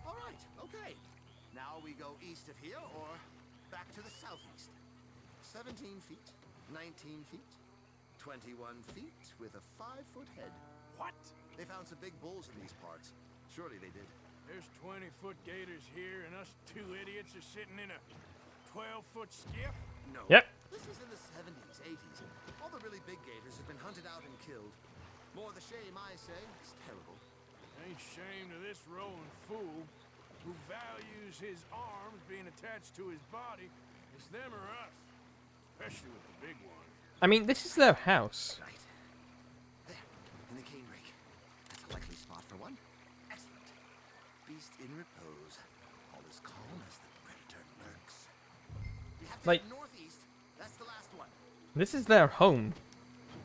All right, okay. Now we go east of here or back to the southeast. 17 feet, 19 feet, 21 feet with a 5-foot head. What? They found some big bulls in these parts. Surely they did. There's 20-foot gators here, and us two idiots are sitting in a 12-foot skiff? No. Yep. This was in the 70s, 80s. All the really big gators have been hunted out and killed. More the shame, I say. It's terrible. Ain't shame to this rolling fool who values his arms being attached to his body. It's them or us, especially with the big one. I mean, this is their house. Right. There, in the cane brake. That's a likely spot for one. Excellent. Beast in repose. All as calm as the predator lurks. We have to Like- head northeast. That's the last one. This is their home.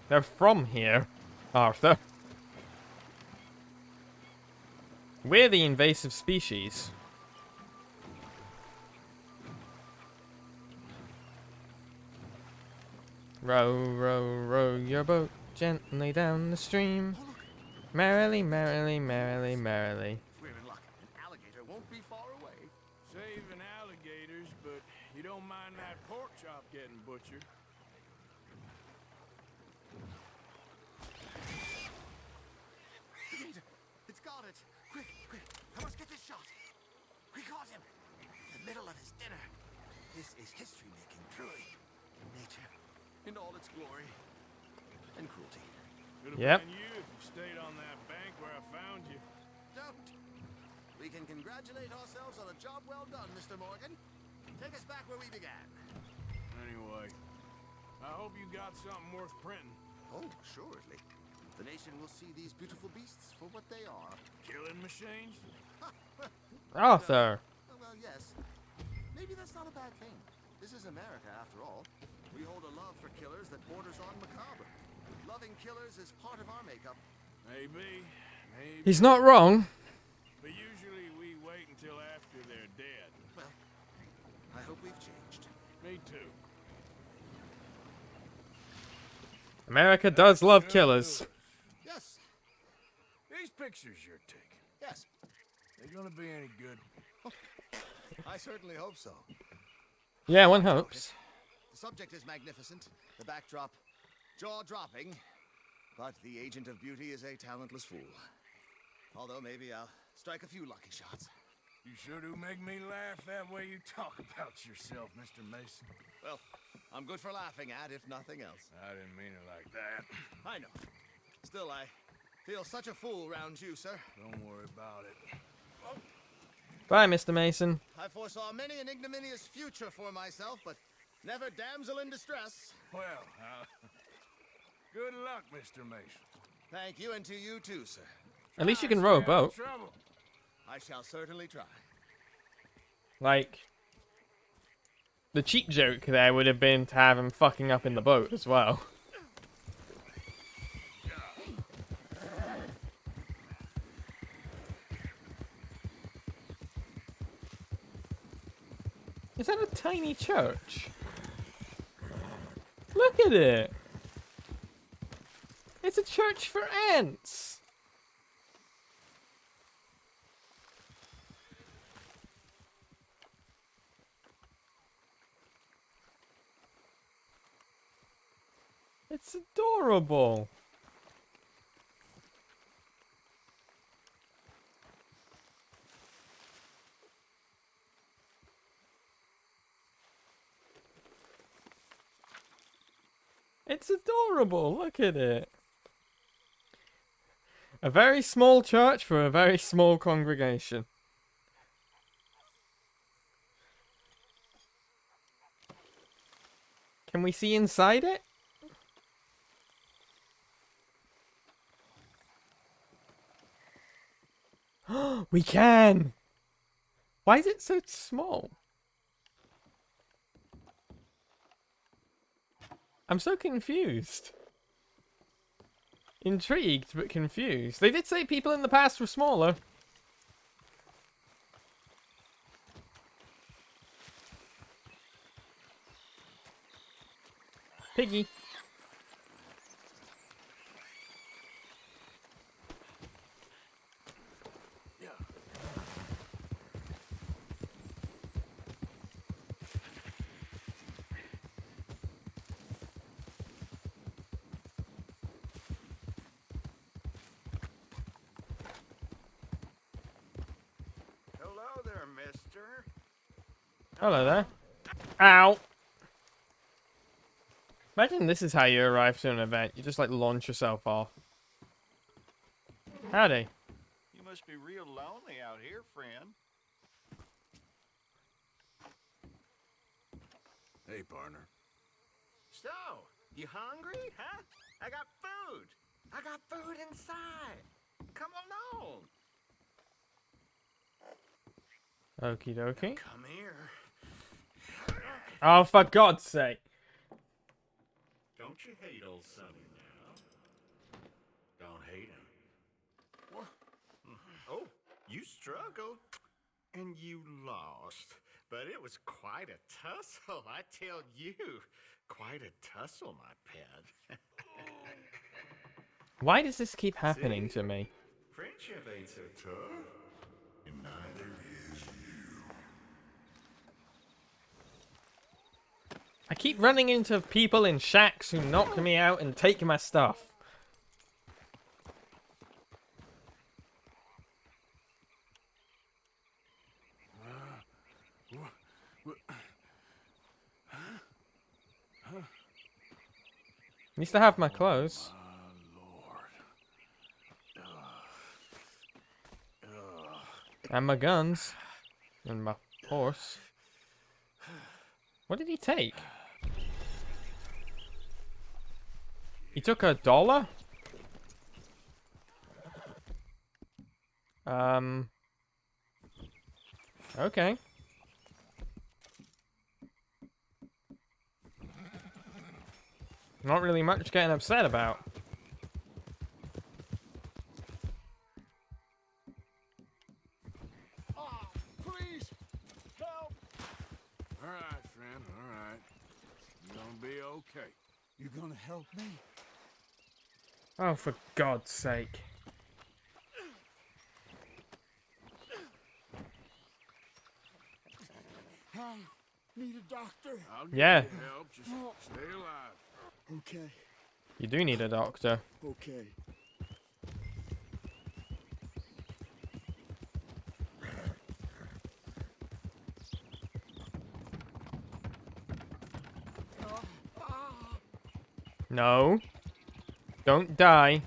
They're from here, Arthur. We're the invasive species. Row, row, row your boat gently down the stream. Merrily, merrily, merrily, merrily. If we're in luck, an alligator won't be far away. Saving alligators, but you don't mind that pork chop getting butchered. The gator! It's got it! Quick, quick! I must get this shot! We caught him! In the middle of his dinner! This is history-making, truly. Nature, in all its glory. And cruelty. Could have Yep. been you if you stayed on that bank where I found you. Don't! We can congratulate ourselves on a job well done, Mr. Morgan. Take us back where we began. Anyway, I hope you got something worth printing. Oh, assuredly. The nation will see these beautiful beasts for what they are. Killing machines? Arthur. Well, yes. Maybe that's not a bad thing. This is America, after all. We hold a love for killers that borders on macabre. Loving killers is part of our makeup. Maybe, maybe. He's not wrong. But usually we wait until after they're dead. Well, I hope we've changed. Me too. America does love killers. Yes, These pictures you're taking, yes. they gonna be any good? I certainly hope so. Yeah, one hopes. The subject is magnificent, the backdrop jaw-dropping, but the agent of beauty is a talentless fool. Although maybe I'll strike a few lucky shots. You sure do make me laugh that way you talk about yourself, Mr. Mason. Well, I'm good for laughing at, if nothing else. I didn't mean it like that. I know. Still, I feel such a fool round you, sir. Don't worry about it. Bye, Mr. Mason. I foresaw many an ignominious future for myself, but never damsel in distress. Well, good luck, Mr. Mason. Thank you, and to you too, sir. At least you can row a Stay out of boat. trouble. I shall certainly try. Like, the cheap joke there would have been to have him fucking up in the boat as well. Is that a tiny church? Look at it! It's a church for ants! It's adorable! It's adorable, look at it. A very small church for a very small congregation. Can we see inside it? We can! Why is it so small? I'm so confused. Intrigued, but confused. They did say people in the past were smaller. Piggy. Hello there, mister. Hello there. Ow! Imagine this is how you arrive to an event. You just like launch yourself off. Howdy. You must be real lonely out here, friend. Hey, partner. So, you hungry, huh? I got food. I got food inside. Come along. Okie dokie. Come here. Oh, for God's sake. Don't you hate old Sonny now? Don't hate him. What? Oh, you struggled. And you lost. But it was quite a tussle, I tell you. Quite a tussle, my pet. Why does this keep happening to me? Friendship ain't so tough. And neither is you. I keep running into people in shacks who knock me out and take my stuff. Needs to have my clothes. And my guns. And my horse. What did he take? He took $1? Okay. Not really much getting upset about. Oh, please, help! All right, friend, all right. You're gonna be okay. You gonna help me? Oh, for God's sake. I need a doctor. I'll give Yeah. you help. Just stay alive. Okay, You do need a doctor. okay. No. Don't die.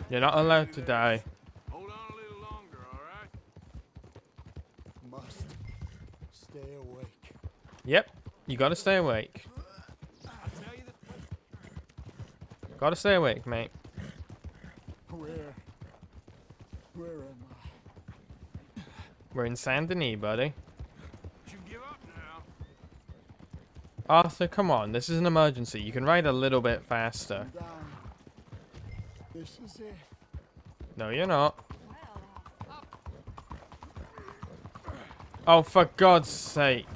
You're not allowed to die. Hold on a little longer, all right? Must stay awake. Yep. You gotta stay awake. Gotta stay awake, mate. Where am I? We're in Saint Denis, buddy. You give up now. Arthur, come on. This is an emergency. You can ride a little bit faster. I'm dying. This is it. No, you're not. Oh, for God's sake.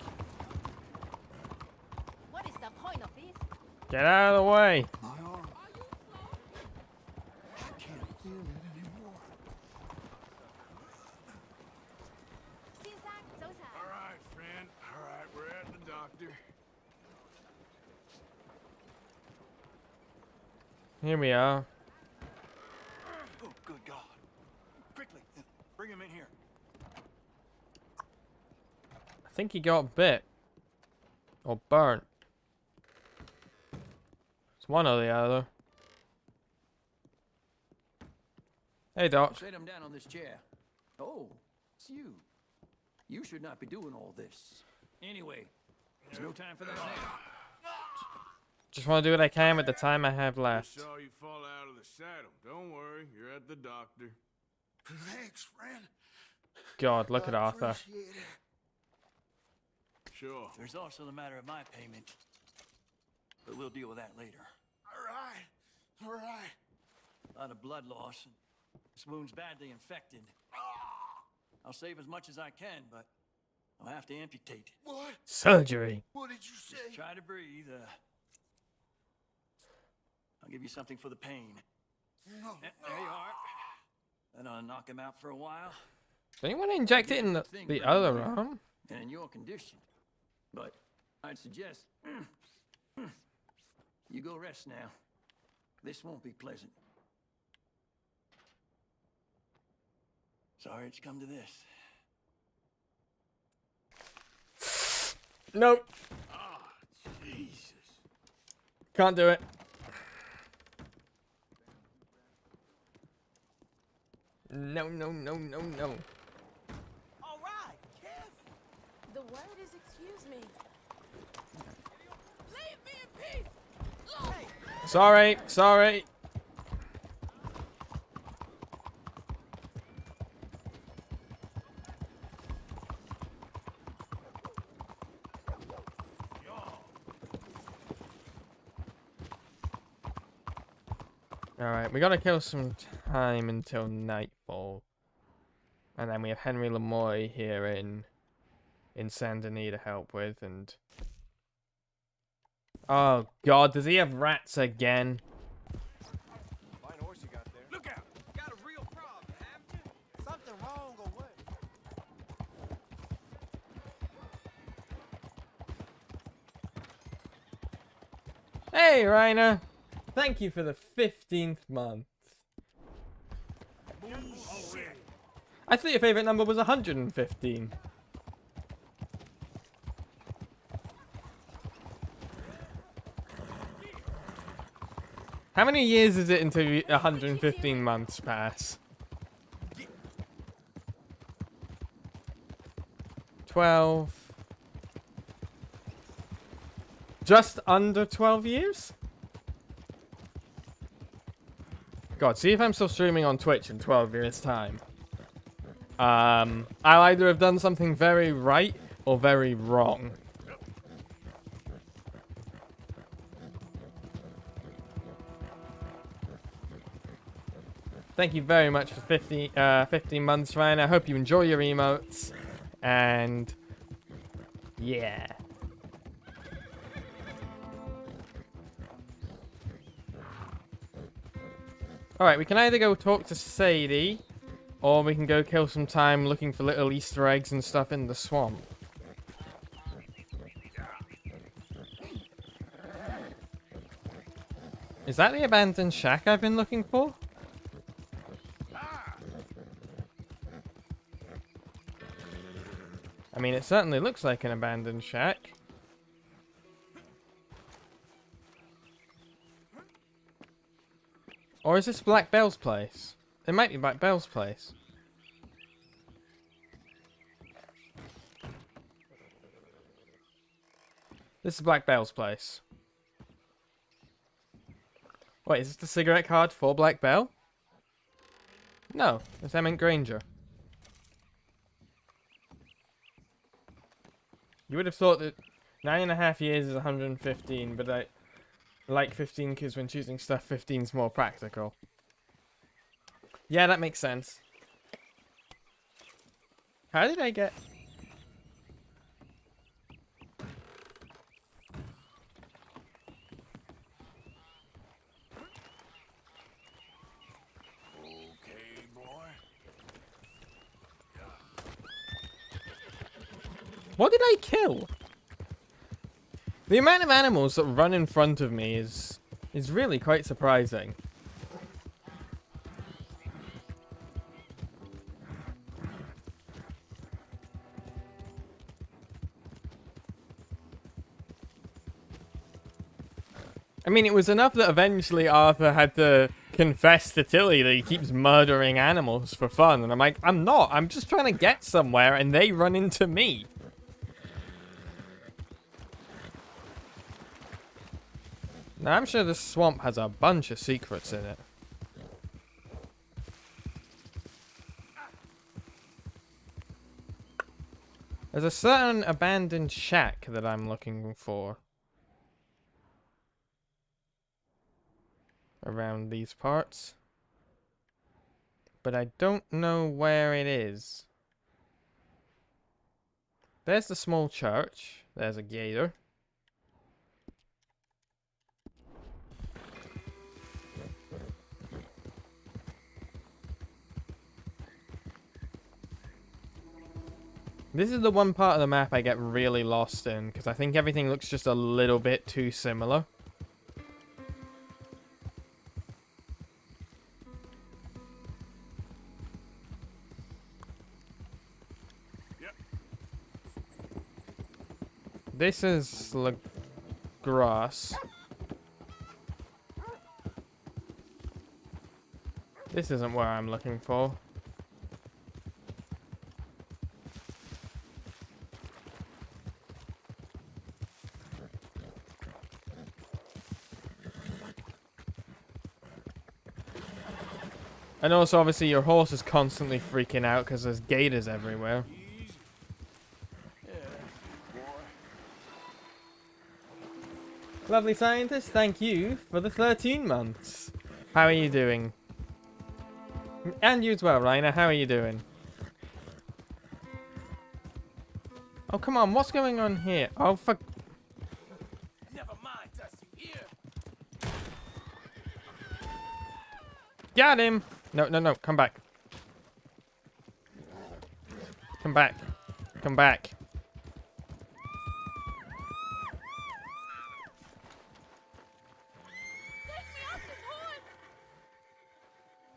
What is the point of this? Get out of the way. My arm. I can't feel it anymore. All right, friend. All right, we're at the doctor. Here we are. Oh, good God. Quickly, bring him in here. I think he got bit. Or burnt. It's one or the other. Hey, Doc. Set him down on this chair. Oh, it's you. You should not be doing all this. Anyway, there's no time for that now. Just want to do what I can with the time I have left. Saw you fall out of the saddle. Don't worry, you're at the doctor. Thanks, friend. God, look at Arthur. Appreciate it. Sure. There's also the matter of my payment. But we'll deal with that later. All right. A lot of blood loss, and this wound's badly infected. I'll save as much as I can, but I'll have to amputate. What? Surgery. What did you say? Try to breathe. I'll give you something for the pain. No. There you are. Then I'll knock him out for a while. Do you want to inject it in the other arm? And in your condition. But I'd suggest you go rest now. This won't be pleasant. Sorry it's come to this. Nope. Oh, Jesus. Can't do it. No, no, no, no, no. All right, careful. The word is excuse me. Leave me in peace! Look! Sorry, sorry. Alright, we gotta kill some time until nightfall. And then we have Henry Lemoy here in Saint Denis to help with, and... Oh god, does he have rats again? Fine horse you got there. Look out! Got a real problem, haven't you? Something wrong or what? Hey, Rainer! Thank you for the 15th month. I thought your favourite number was 115. How many years is it until 115 months pass? 12. Just under 12 years? God, see if I'm still streaming on Twitch in 12 years' time. I'll either have done something very right or very wrong. Thank you very much for 15 months, Ryan. I hope you enjoy your emotes. And yeah. Alright, we can either go talk to Sadie, or we can go kill some time looking for little Easter eggs and stuff in the swamp. Is that the abandoned shack I've been looking for? I mean, it certainly looks like an abandoned shack. Or is this Black Bell's place? It might be Black Bell's place. This is Black Bell's place. Wait, is this the cigarette card for Black Bell? No, it's Emmett Granger. You would have thought that 9.5 years is 115, but I like 15 because when choosing stuff, 15's more practical. Yeah, that makes sense. How did I get... Okay, boy. What did I kill? The amount of animals that run in front of me is really quite surprising. I mean, it was enough that eventually Arthur had to confess to Tilly that he keeps murdering animals for fun. And I'm like, I'm not. I'm just trying to get somewhere and they run into me. Now, I'm sure this swamp has a bunch of secrets in it. There's a certain abandoned shack that I'm looking for. Around these parts. But I don't know where it is. There's the small church. There's a gator. This is the one part of the map I get really lost in, because I think everything looks just a little bit too similar. This is the grass. This isn't where I'm looking for. And also, obviously, your horse is constantly freaking out because there's gators everywhere. Lovely scientist, thank you for the 13 months. How are you doing? And you as well, Rainer, how are you doing? Oh, come on, what's going on here? Oh, fuck. Never mind, Dusty. Here. Got him! No, no, no, come back. Come back. Come back.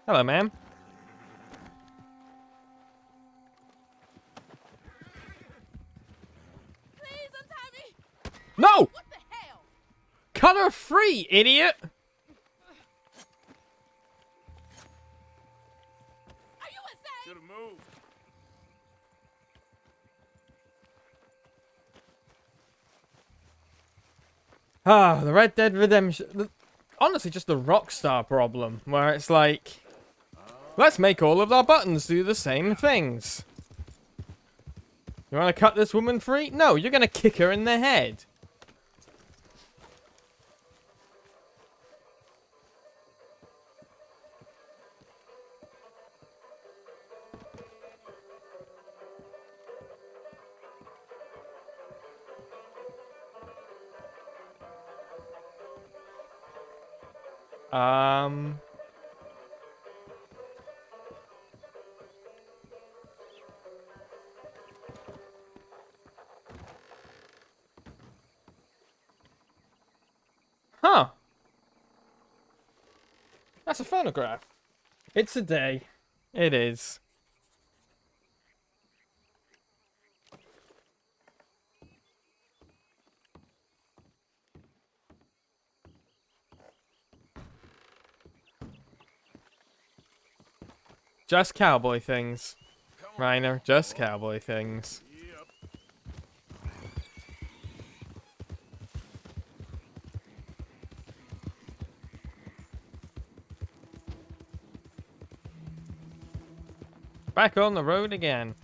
Hello, ma'am. Please untie me. No! What the hell? Cut her free, idiot! Are you insane? Should've moved. Ah, the Red Dead Redemption. Honestly, just the Rockstar problem, where it's like, let's make all of our buttons do the same things. You want to cut this woman free? No, you're going to kick her in the head. Huh. That's a phonograph. It's a day. It is. Just cowboy things. Rainer, just cowboy things. Back on the road again.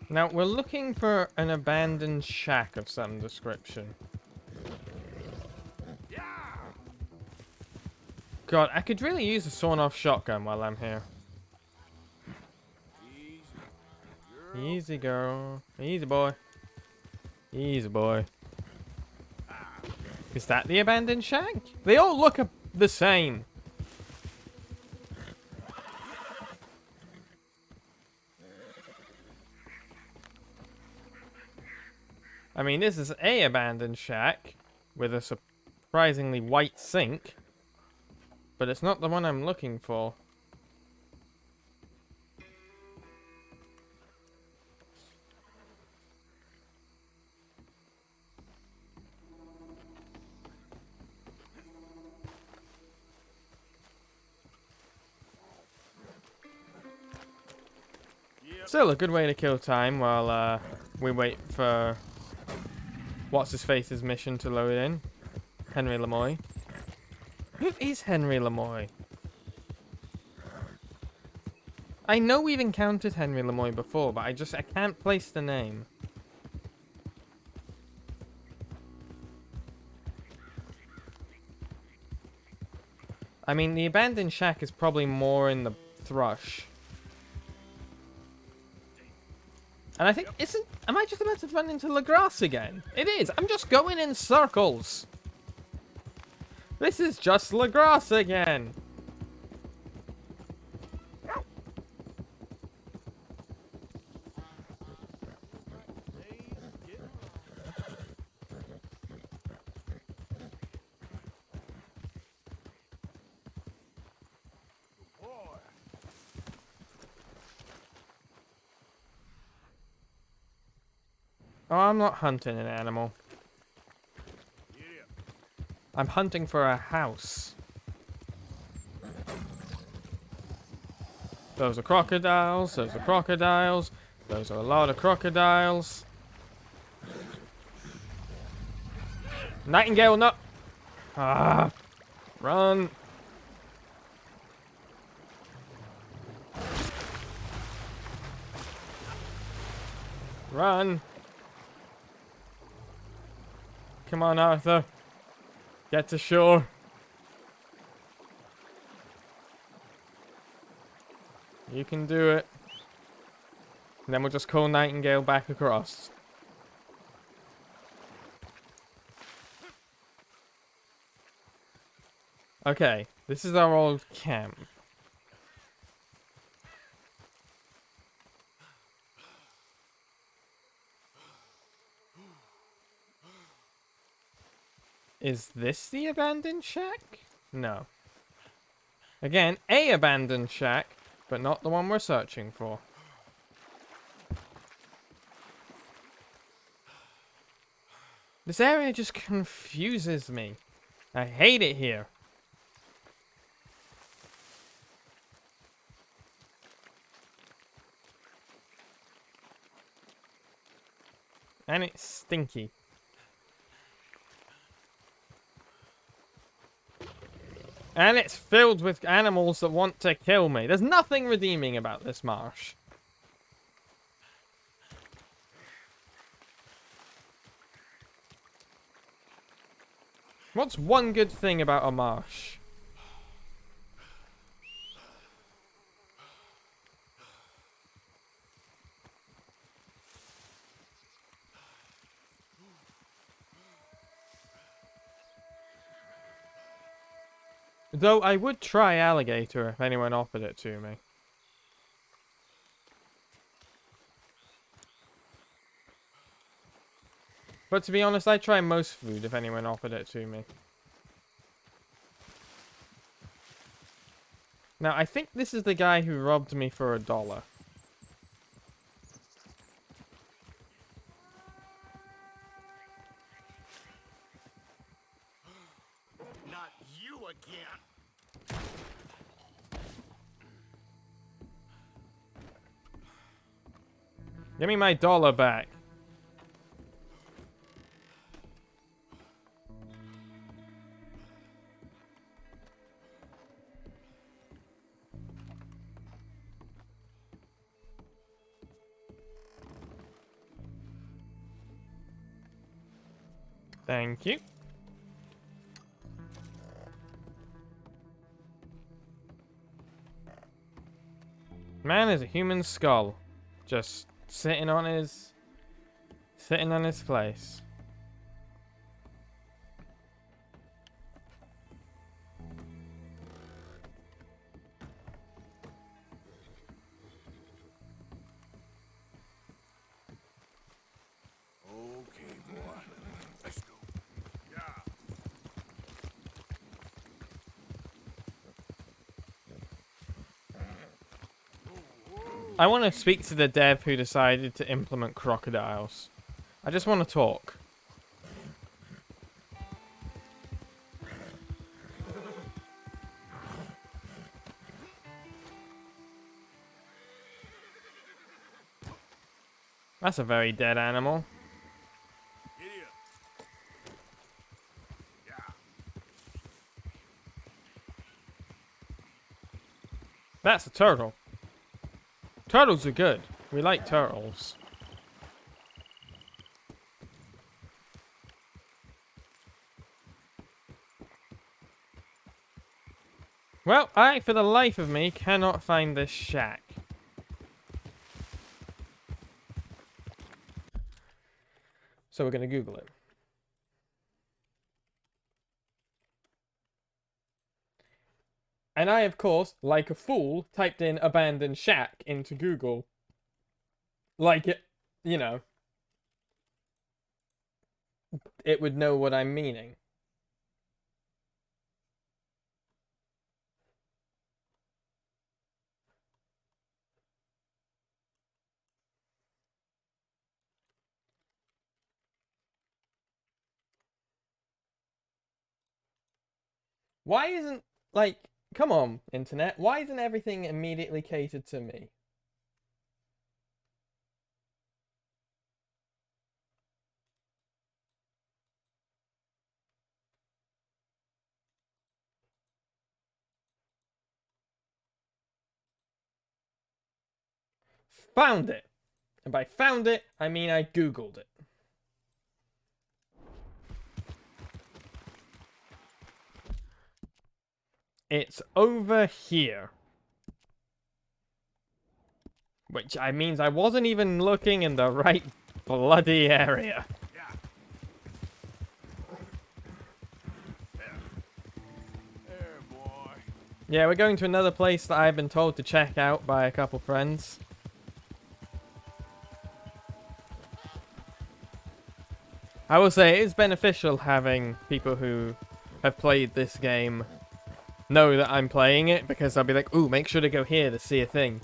Now, we're looking for an abandoned shack of some description. God, I could really use a sawn-off shotgun while I'm here. Easy, girl. Easy, boy. Easy, boy. Is that the abandoned shack? They all look the same. I mean, this is a abandoned shack with a surprisingly white sink, but it's not the one I'm looking for. Still a good way to kill time while we wait for what's his face's mission to load in. Henry Lemoy. Who is Henry Lemoy? I know we've encountered Henry Lemoy before, but I can't place the name. I mean, the abandoned shack is probably more in the Thrush. And I think, am I just about to run into LaGrasse again? It is, I'm just going in circles. This is just LaGrasse again. Oh, I'm not hunting an animal. I'm hunting for a house. Those are crocodiles, those are crocodiles, those are a lot of crocodiles. Nightingale, no! Ah! Run! Run! Come on, Arthur. Get to shore. You can do it. And then we'll just call Nightingale back across. Okay, this is our old camp. Is this the abandoned shack? No. Again, a abandoned shack, but not the one we're searching for. This area just confuses me. I hate it here. And it's stinky. And it's filled with animals that want to kill me. There's nothing redeeming about this marsh. What's one good thing about a marsh? Though I would try alligator if anyone offered it to me. But to be honest, I'd try most food if anyone offered it to me. Now, I think this is the guy who robbed me for $1. Not you again. Give me my $1 back. Thank you. Man is a human skull. Just sitting on his place. Okay, boy. Let's go. Yeah. I want to speak to the dev who decided to implement crocodiles. I just want to talk. That's a very dead animal. Giddy up. That's a turtle. Turtles are good. We like turtles. Well, I, for the life of me, cannot find this shack. So we're going to Google it. And I, of course, like a fool, typed in abandoned shack into Google. Like it, you know, it would know what I'm meaning. Why isn't, like, come on, internet, why isn't everything immediately catered to me? Found it! And by found it, I mean I Googled it. It's over here. Which means I wasn't even looking in the right bloody area. There, boy. Yeah, we're going to another place that I've been told to check out by a couple friends. I will say it is beneficial having people who have played this game know that I'm playing it, because I'll be like, ooh, make sure to go here to see a thing.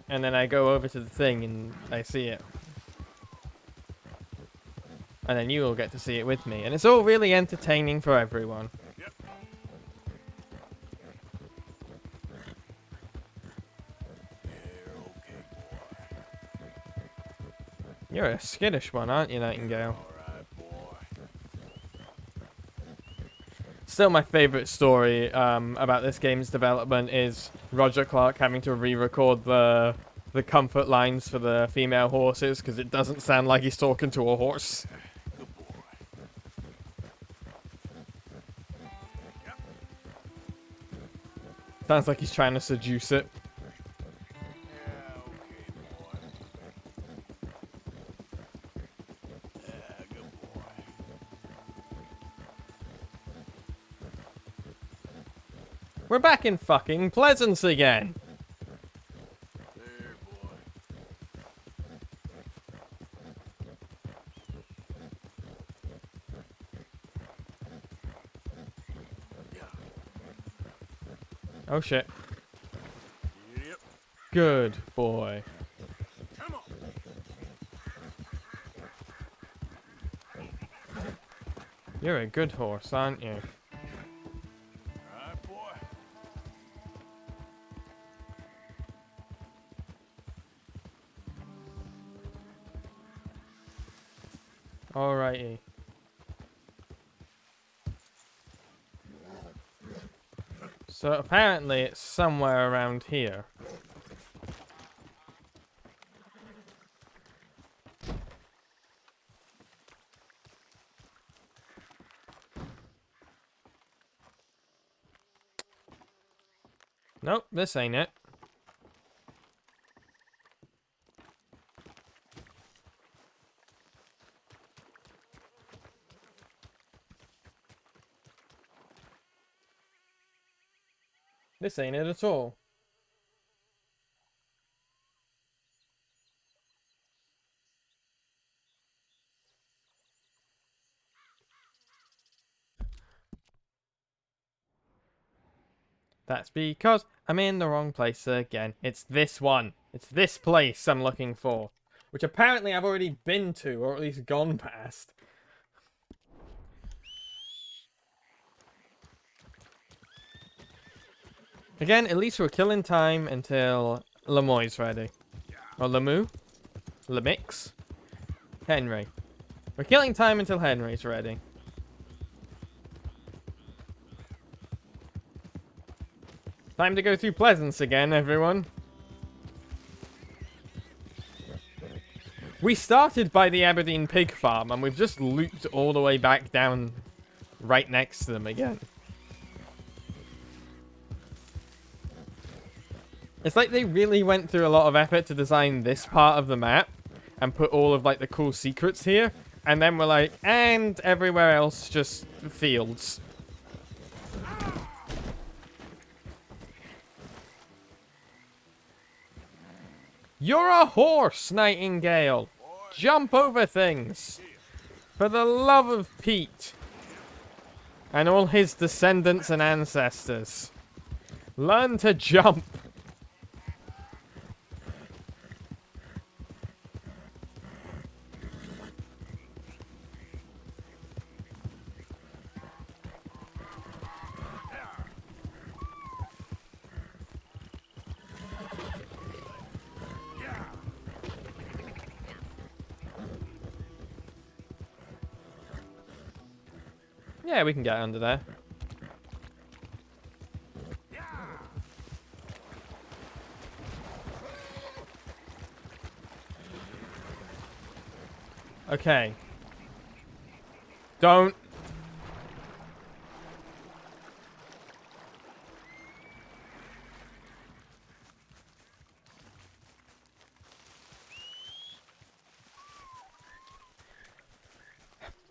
And then I go over to the thing and I see it. And then you all get to see it with me. And it's all really entertaining for everyone. Yep. You're okay, boy. You're a skittish one, aren't you, Nightingale? All right, boy. Still, my favorite story about this game's development is Roger Clark having to re-record the comfort lines for the female horses because it doesn't sound like he's talking to a horse. Good boy. Yep. Sounds like he's trying to seduce it. Yeah, okay, boy. Yeah, good boy. We're back in fucking Pleasance again. There, boy. Yeah. Oh shit. Yep. Good boy. Come on. You're a good horse, aren't you? All right, boy. Alrighty. So apparently it's somewhere around here. Nope, this ain't it. This ain't it at all. That's because I'm in the wrong place again. It's this one. It's this place I'm looking for. Which apparently I've already been to, or at least gone past. Again, at least we're killing time until Lemoy's ready. Or Lemu? Lemix? Henry. We're killing time until Henry's ready. Time to go through Pleasance again, everyone. We started by the Aberdeen pig farm, and we've just looped all the way back down right next to them again. It's like they really went through a lot of effort to design this part of the map and put all of like the cool secrets here, and then we're like, and everywhere else just fields. You're a horse, Nightingale. Jump over things. For the love of Pete. And all his descendants and ancestors. Learn to jump. Yeah, we can get under there. Okay. Don't.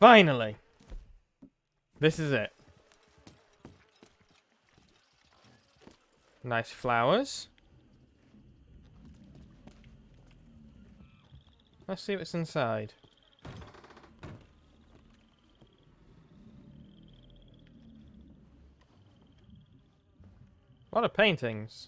Finally. This is it. Nice flowers. Let's see what's inside. A lot of paintings.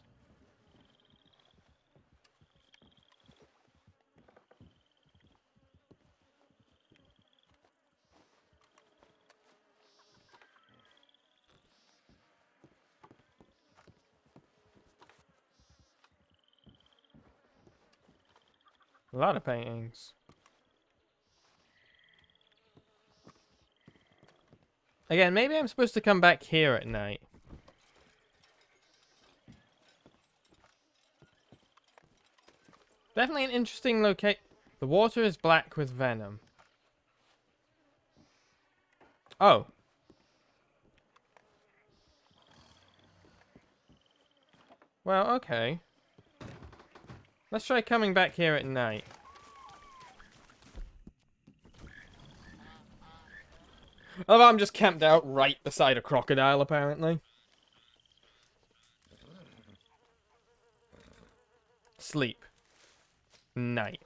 A lot of paintings. Again, maybe I'm supposed to come back here at night. Definitely an interesting location. The water is black with venom. Oh. Well, okay. Let's try coming back here at night. Oh, I'm just camped out right beside a crocodile, apparently. Sleep. Night.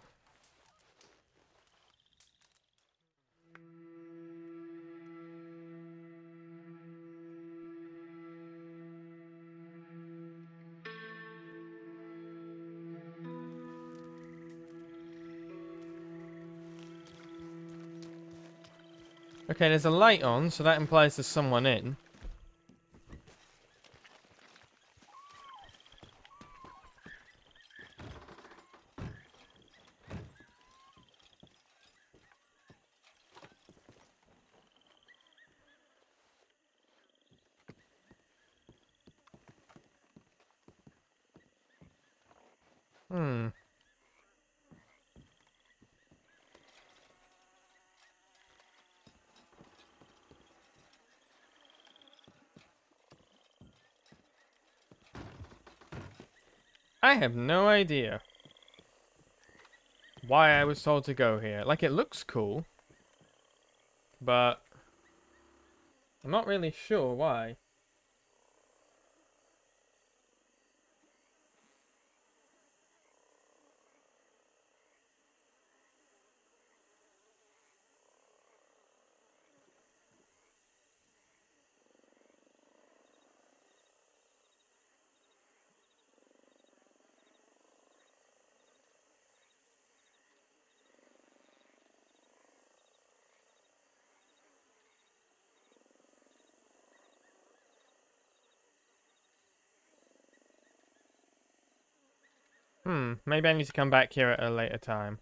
Okay, there's a light on, so that implies there's someone in. I have no idea why I was told to go here. Like, it looks cool, but I'm not really sure why. Maybe I need to come back here at a later time.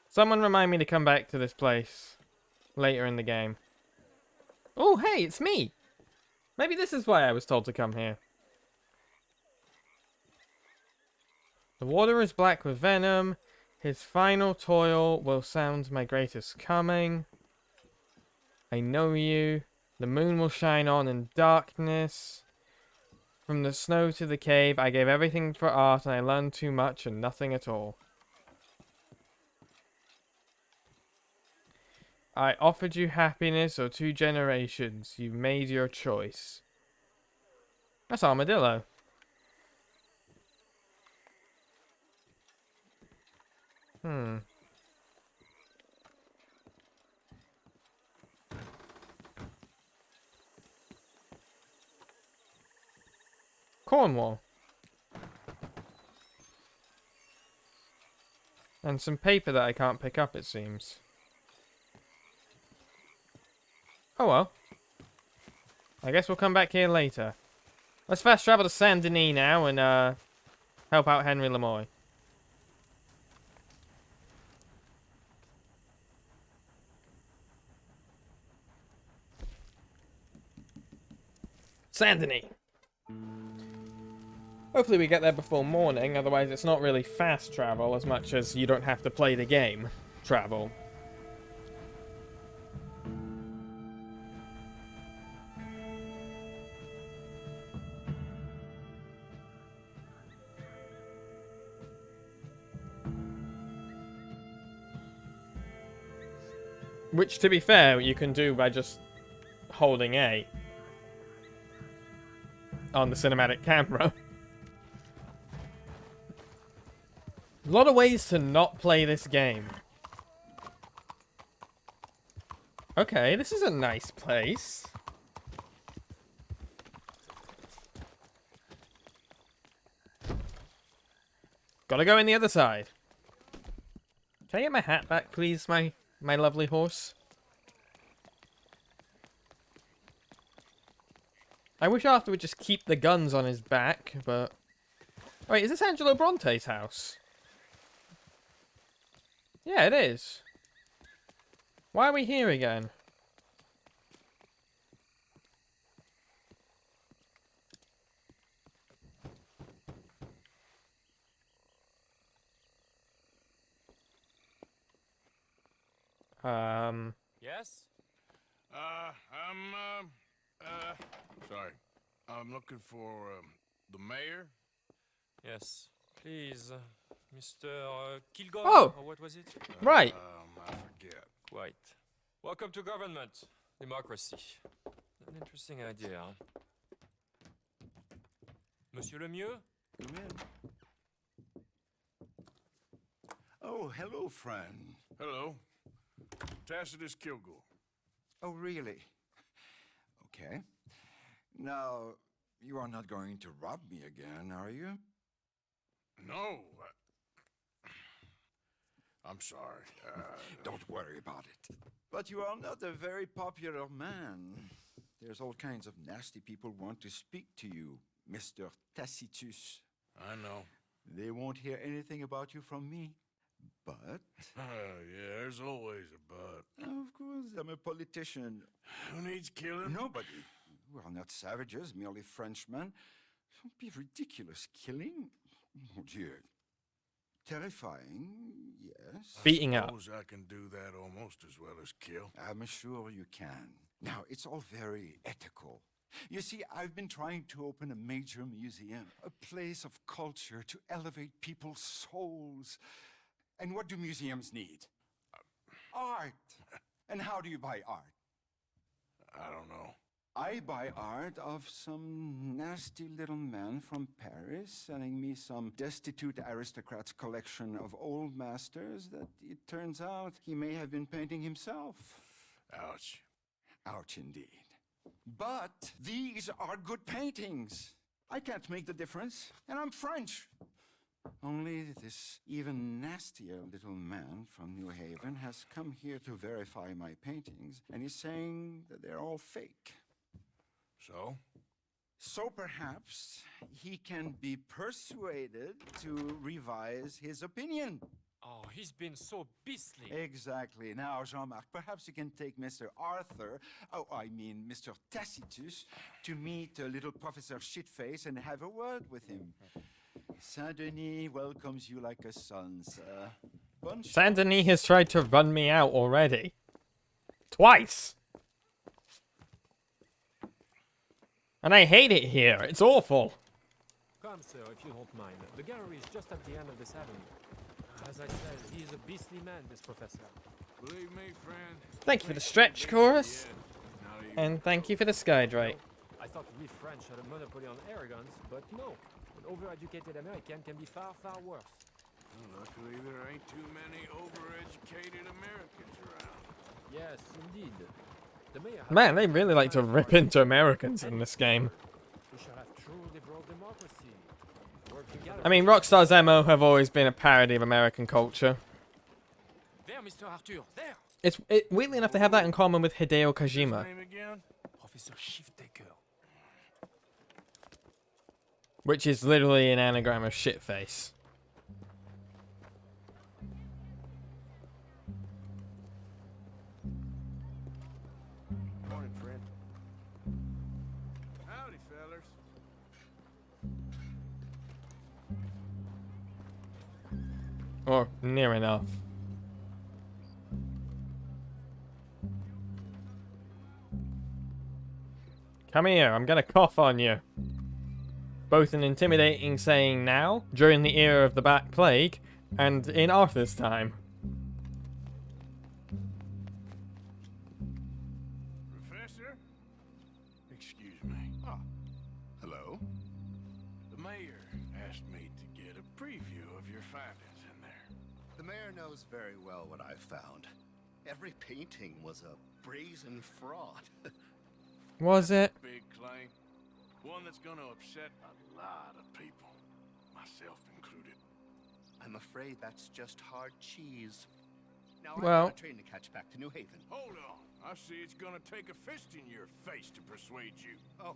Someone remind me to come back to this place later in the game. Oh, hey, it's me! Maybe this is why I was told to come here. The water is black with venom. His final toil will sound my greatest coming. I know you. The moon will shine on in darkness. From the snow to the cave, I gave everything for art, and I learned too much and nothing at all. I offered you happiness or 2 generations. You made your choice. That's Armadillo. Cornwall. And some paper that I can't pick up, it seems. Oh well. I guess we'll come back here later. Let's fast travel to Saint Denis now and help out Henry Lemoy. Saint Denis. Hopefully we get there before morning, otherwise it's not really fast travel as much as you don't have to play the game travel. Which, to be fair, you can do by just holding A on the cinematic camera. A lot of ways to not play this game. Okay, this is a nice place. Gotta go in the other side. Can I get my hat back, please, my lovely horse? I wish Arthur would just keep the guns on his back, but... Wait, is this Angelo Bronte's house? Yeah, it is. Why are we here again? Yes? Sorry. I'm looking for, the mayor? Yes. Please, Mr. Kilgore, Oh! or what was it? Right. I forget. Quite. Welcome to government. Democracy. An interesting idea, huh? Monsieur Lemieux? Come in. Oh, hello, friend. Hello. Tacitus Kilgore. Oh, really? Okay. Now, you are not going to rob me again, are you? No. I'm sorry. Don't worry about it. But you are not a very popular man. There's all kinds of nasty people want to speak to you, Mr. Tacitus. I know. They won't hear anything about you from me. But... yeah, there's always a but. Of course, I'm a politician. Who needs killing? Nobody. We are not savages, merely Frenchmen. Don't be ridiculous. Killing? Oh, dear. Terrifying, yes. Beating up. I suppose I can do that almost as well as kill. I'm sure you can. Now, it's all very ethical. You see, I've been trying to open a major museum, a place of culture to elevate people's souls. And what do museums need? Art. And how do you buy art? I don't know. I buy art of some nasty little man from Paris selling me some destitute aristocrat's collection of old masters that it turns out he may have been painting himself. Ouch. Ouch indeed. But these are good paintings. I can't make the difference, and I'm French. Only this even nastier little man from New Haven has come here to verify my paintings, and he's saying that they're all fake. So? So perhaps he can be persuaded to revise his opinion. Oh, he's been so beastly. Exactly. Now, Jean-Marc, perhaps you can take Mr. Arthur, oh, I mean Mr. Tacitus, to meet little Professor Shitface and have a word with him. Saint-Denis welcomes you like a son, sir. Saint-Denis has tried to run me out already. Twice! And I hate it here. It's awful. Come, sir, if you don't mind. The gallery is just at the end of this avenue. As I said, he is a beastly man, this professor. Believe me, friend. Thank you for the stretch chorus. And thank you for the SkyeBlacke. I thought we French had a monopoly on arrogance, but no. An overeducated American can be far, far worse. Well, luckily, there ain't too many overeducated Americans around. Yes, indeed. The mayor Man, they really like to rip into Americans in this game. We shall have true liberal democracy. Work together. I mean, Rockstar's MO have always been a parody of American culture. There, Mr. Arthur, there! It's weirdly enough, they have that in common with Hideo Kojima. Name again? Professor Shiftaker. Which is literally an anagram of shitface. Morning, friend. Howdy, fellers. Or near enough. Come here, I'm gonna cough on you. Both an intimidating saying now, during the era of the Black Plague, and in Arthur's time. Professor? Excuse me. Oh, hello. The mayor asked me to get a preview of your findings in there. The mayor knows very well what I've found. Every painting was a brazen fraud. Was it? Big claim. One that's gonna upset a lot of people. Myself included. I'm afraid that's just hard cheese. Now Well- I'm on a train to catch back to New Haven. Hold on. I see it's gonna take a fist in your face to persuade you. Oh,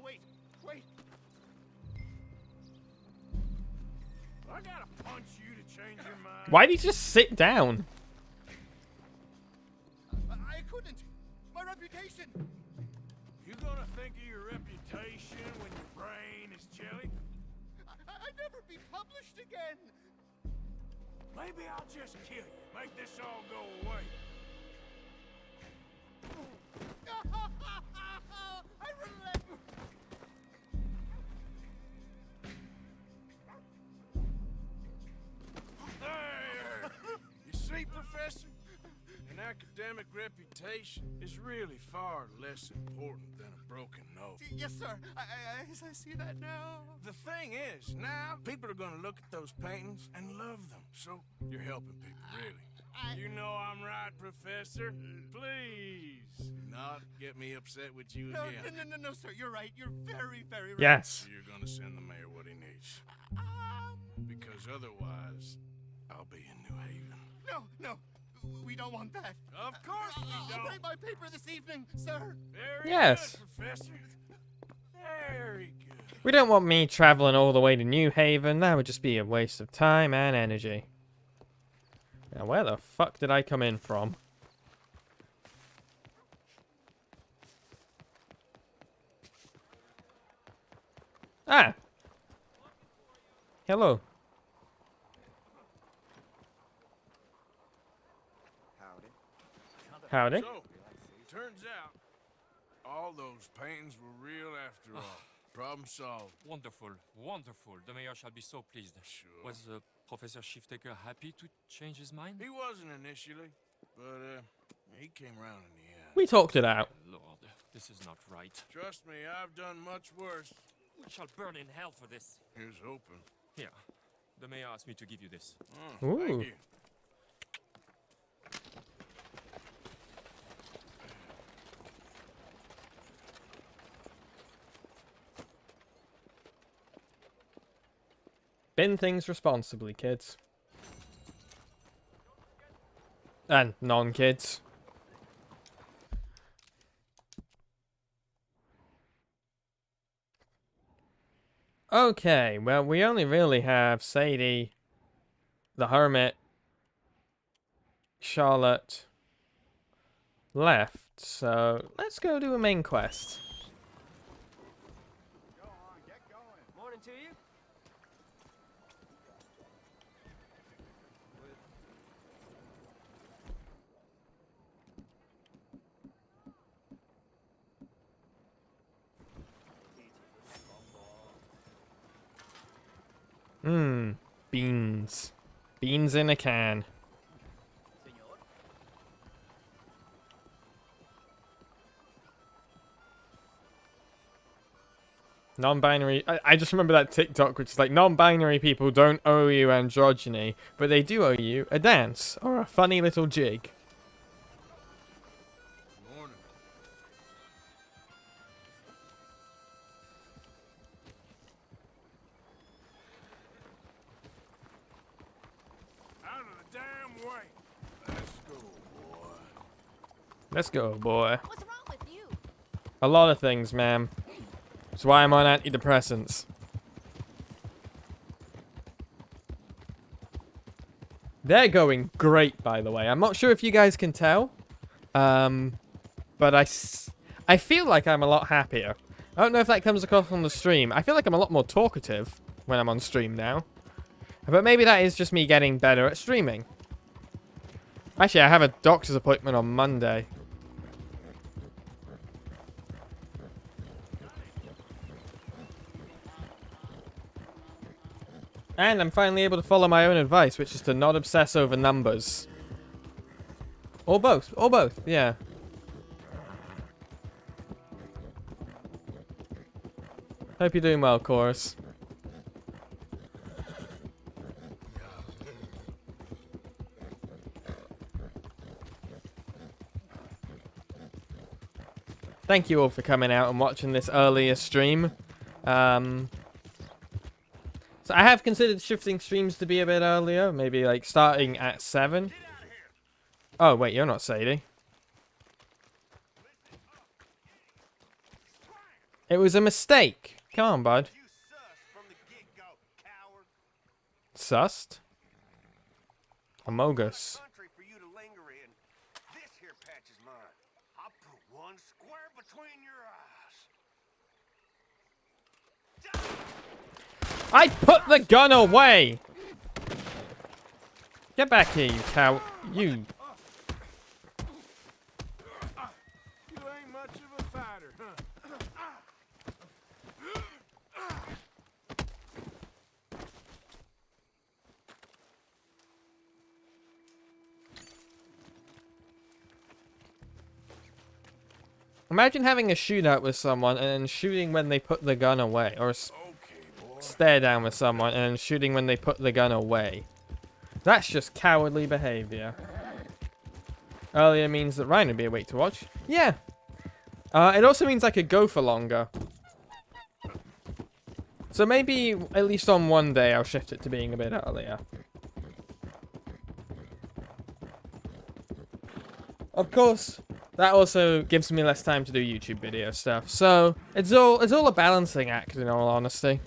wait. I gotta punch you to change your mind. Why'd he just sit down? I couldn't. My reputation. You gonna think of your reputation when your brain is jelly? I'd never be published again. Maybe I'll just kill you. Make this all go away. I relent. There! You see, Professor? An academic reputation is really far less important than a broken nose. Yes, sir. I see that now. The thing is, now people are gonna look at those paintings and love them. So you're helping people, really. You know I'm right, Professor. Please do not get me upset with you again. No, sir. You're right. You're very, very right. Yes. So you're gonna send the mayor what he needs. Because otherwise, I'll be in New Haven. No. We don't want that. Of course we I'll don't. bring my paper this evening, sir. Very Yes. good, Professor. Very good. We don't want me traveling all the way to New Haven. That would just be a waste of time and energy. Now, where the fuck did I come in from? Ah! Hello. Howdy. So, turns out, all those paintings were real after all. Problem solved. Wonderful, wonderful. The mayor shall be so pleased. Sure. Was Professor Shiftaker happy to change his mind? He wasn't initially, but he came around in the end. We talked it out. Lord, this is not right. Trust me, I've done much worse. We shall burn in hell for this. Here's hoping. Here, the mayor asked me to give you this. Oh, Ooh. thank you. Bin things responsibly, kids. And non-kids. Okay, well, we only really have Sadie, the hermit, Charlotte left. So let's go do a main quest. Morning to you. Beans. Beans in a can. Non-binary. I just remember that TikTok, which is like, non-binary people don't owe you androgyny, but they do owe you a dance or a funny little jig. Morning. Out of the damn way. Let's go, boy. Let's go, boy. What's wrong with you? A lot of things, ma'am. That's why I'm on antidepressants. They're going great, by the way. I'm not sure if you guys can tell. But I feel like I'm a lot happier. I don't know if that comes across on the stream. I feel like I'm a lot more talkative when I'm on stream now. But maybe that is just me getting better at streaming. Actually, I have a doctor's appointment on Monday. And I'm finally able to follow my own advice, which is to not obsess over numbers. Or both. Or both, yeah. Hope you're doing well, Chorus. Thank you all for coming out and watching this earlier stream. So I have considered shifting streams to be a bit earlier, maybe like starting at 7. Oh wait, you're not Sadie. It was a mistake. Come on, bud. Sussed? Amogus. I put the gun away! Get back here, you cow. You. You ain't much of a fighter, huh? Imagine having a shootout with someone and then shooting when they put the gun away. Or stare down with someone and then shooting when they put the gun away. That's just cowardly behavior. Earlier means that Ryan would be awake to watch. Yeah. It also means I could go for longer. So maybe at least on one day I'll shift it to being a bit earlier. Of course, that also gives me less time to do YouTube video stuff. So it's all a balancing act, in all honesty.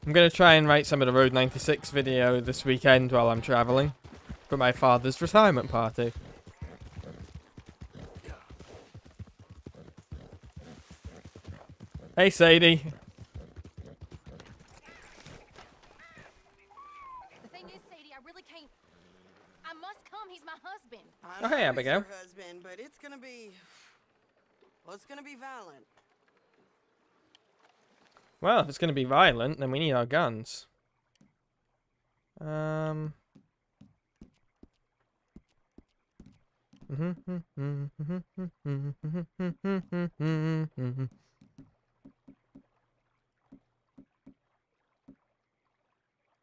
I'm going to try and write some of the Road 96 video this weekend while I'm traveling for my father's retirement party. Hey, Sadie. The thing is, Sadie, I really can't. I must come. He's my husband. Oh, hey, Abigail. Your husband, but it's gonna be violent. Well, if it's going to be violent, then we need our guns.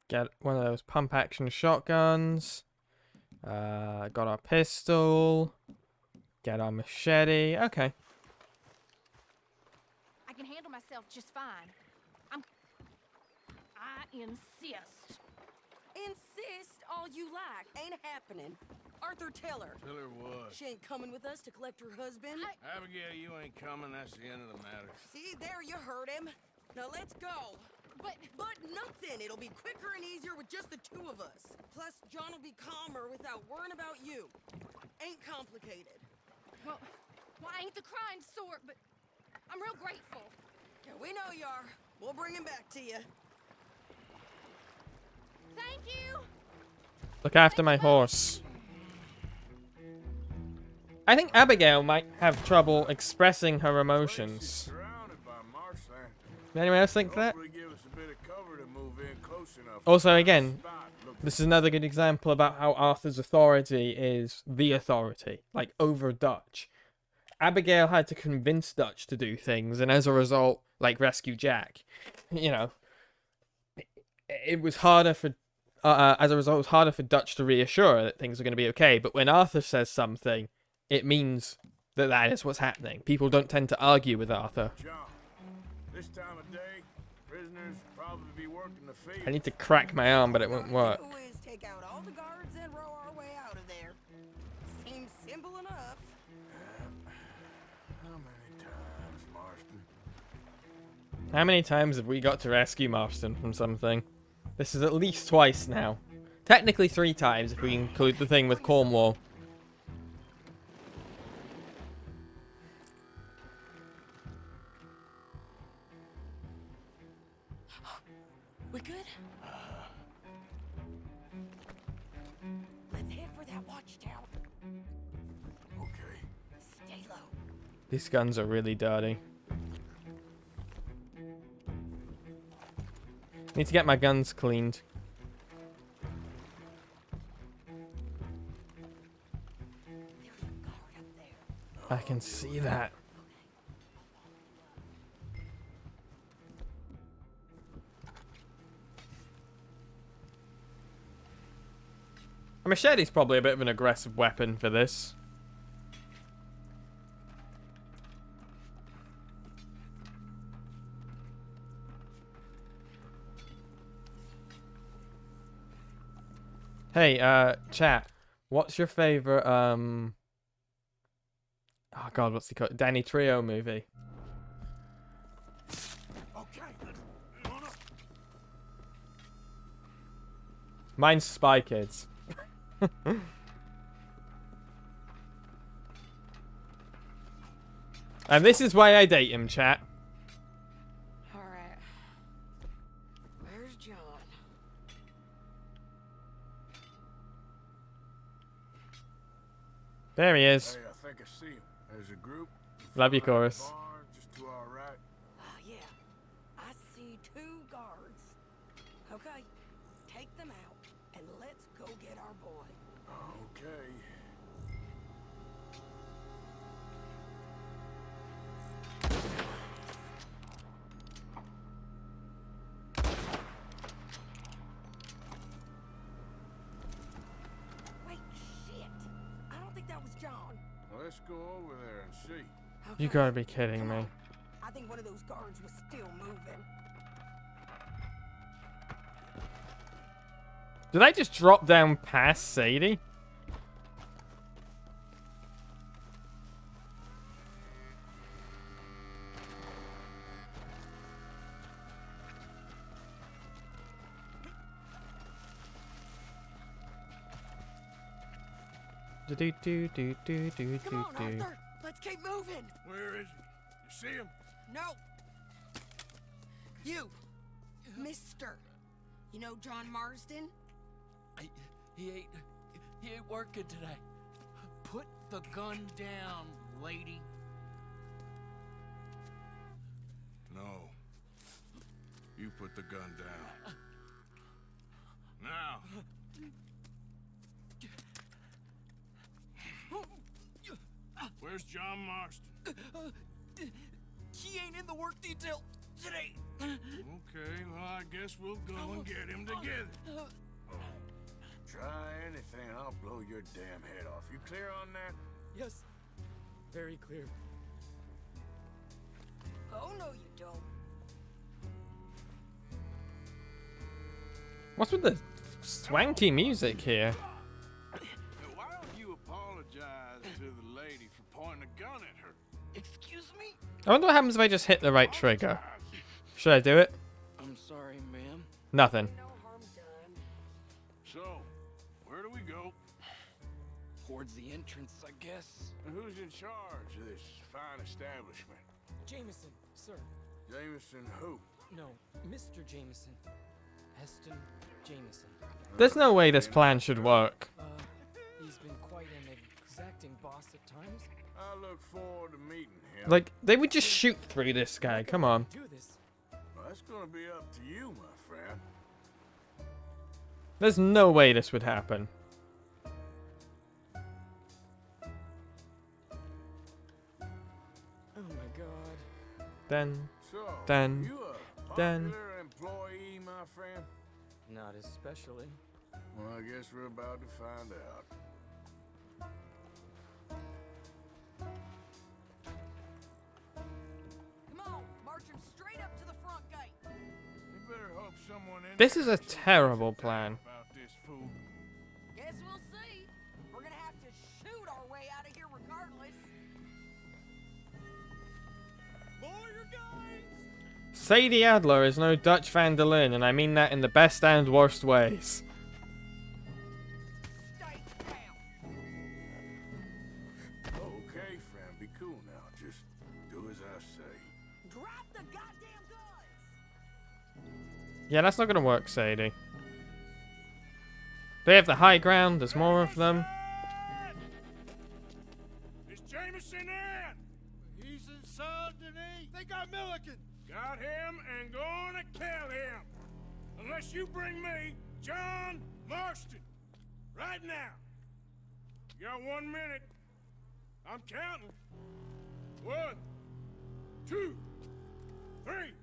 Get one of those pump action shotguns. Got our pistol. Get our machete. Okay. I can handle myself just fine. I insist. Insist all you like. Ain't happening. Arthur, tell her. Tell her what? She ain't coming with us to collect her husband. Abigail, you ain't coming. That's the end of the matter. See, there you heard him. Now let's go. But nothing. It'll be quicker and easier with just the two of us. Plus, John will be calmer without worrying about you. Ain't complicated. Well, I ain't the crying sort, but I'm real grateful. Yeah, we know you are. We'll bring him back to you. Thank you. Look after my horse. I think Abigail might have trouble expressing her emotions. Does anyone else think that? Also, again, this is another good example about how Arthur's authority is the authority, like over Dutch. Abigail had to convince Dutch to do things, and as a result, like rescue Jack, you know, it was harder for, as a result, it was harder for Dutch to reassure her that things are going to be okay. But when Arthur says something, it means that that is what's happening. People don't tend to argue with Arthur. John, this time of day, prisoners probably be working the field. I need to crack my arm, but it won't work. All we do is take out all the guards and row our way out of there. Seems simple enough. How many times, Marston? How many times have we got to rescue Marston from something? This is at least twice now. Technically 3 times if we include the thing with Cornwall. We good? Let's head for that watchtower. Okay. Stay low. These guns are really dirty. Need to get my guns cleaned. I can see that. A machete's probably a bit of an aggressive weapon for this. Hey, chat. What's your favorite, oh god, what's he called? Danny Trejo movie? Mine's Spy Kids. And this is why I date him, chat. Alright. Where's John? There he is. Hey, I think I see him. There's a group. Love you, Chorus. Just to our right. Oh, yeah. I see 2 guards. Okay. Take them out, and let's go get our boy. Okay. Wait, shit. I don't think that was John. Let's go over there and see. You gotta be kidding me. I think one of those guards was still moving. Did I just drop down past Sadie? Come on, Arthur. Let's keep moving. Where is he? You see him? No. You, Mister. You know John Marsden? He ain't working today. Put the gun down, lady. No. You put the gun down. Now. Where's John Marston? He ain't in the work detail today. Okay, well, I guess we'll go and get him together. Try anything, I'll blow your damn head off. You clear on that? Yes. Very clear. Oh, no, you don't. What's with the swanky music here? Why don't you apologize to the lady for pointing a gun at her? Excuse me? I wonder what happens if I just hit the right trigger. Should I do it? I'm sorry, ma'am. Nothing. So, where do we go? Towards the entrance, I guess. And who's in charge of this fine establishment? Jameson, sir. Jameson who? No, Mr. Jameson. Heston Jameson. There's no way this plan should work. He's been quite an exacting boss at times. I look forward to meeting him. Like, they would just shoot through this guy. Come on. Do this. Well, that's gonna be up to you, my friend. There's no way this would happen. Oh my god. Then. So, Then. you a Then. popular employee, my friend? Not especially. Well, I guess we're about to find out. Come on, march him straight up to the front gate. You better hope someone in This there is a knows terrible plan. about this fool. Guess we'll see. We're gonna have to shoot our way out of here regardless. Lower your guns! Sadie Adler is no Dutch van der Linde, and I mean that in the best and worst ways. Stay down. Okay, friend, be cool now. Just do as I say. Drop the goddamn guns! Yeah, that's not gonna work, Sadie. They have the high ground, there's more of them. Is Jameson in? He's in Saint-Denis. They got Milliken. Got him and gonna kill him. Unless you bring me John Marston. Right now. You got 1 minute. I'm counting. 1, 2, 3.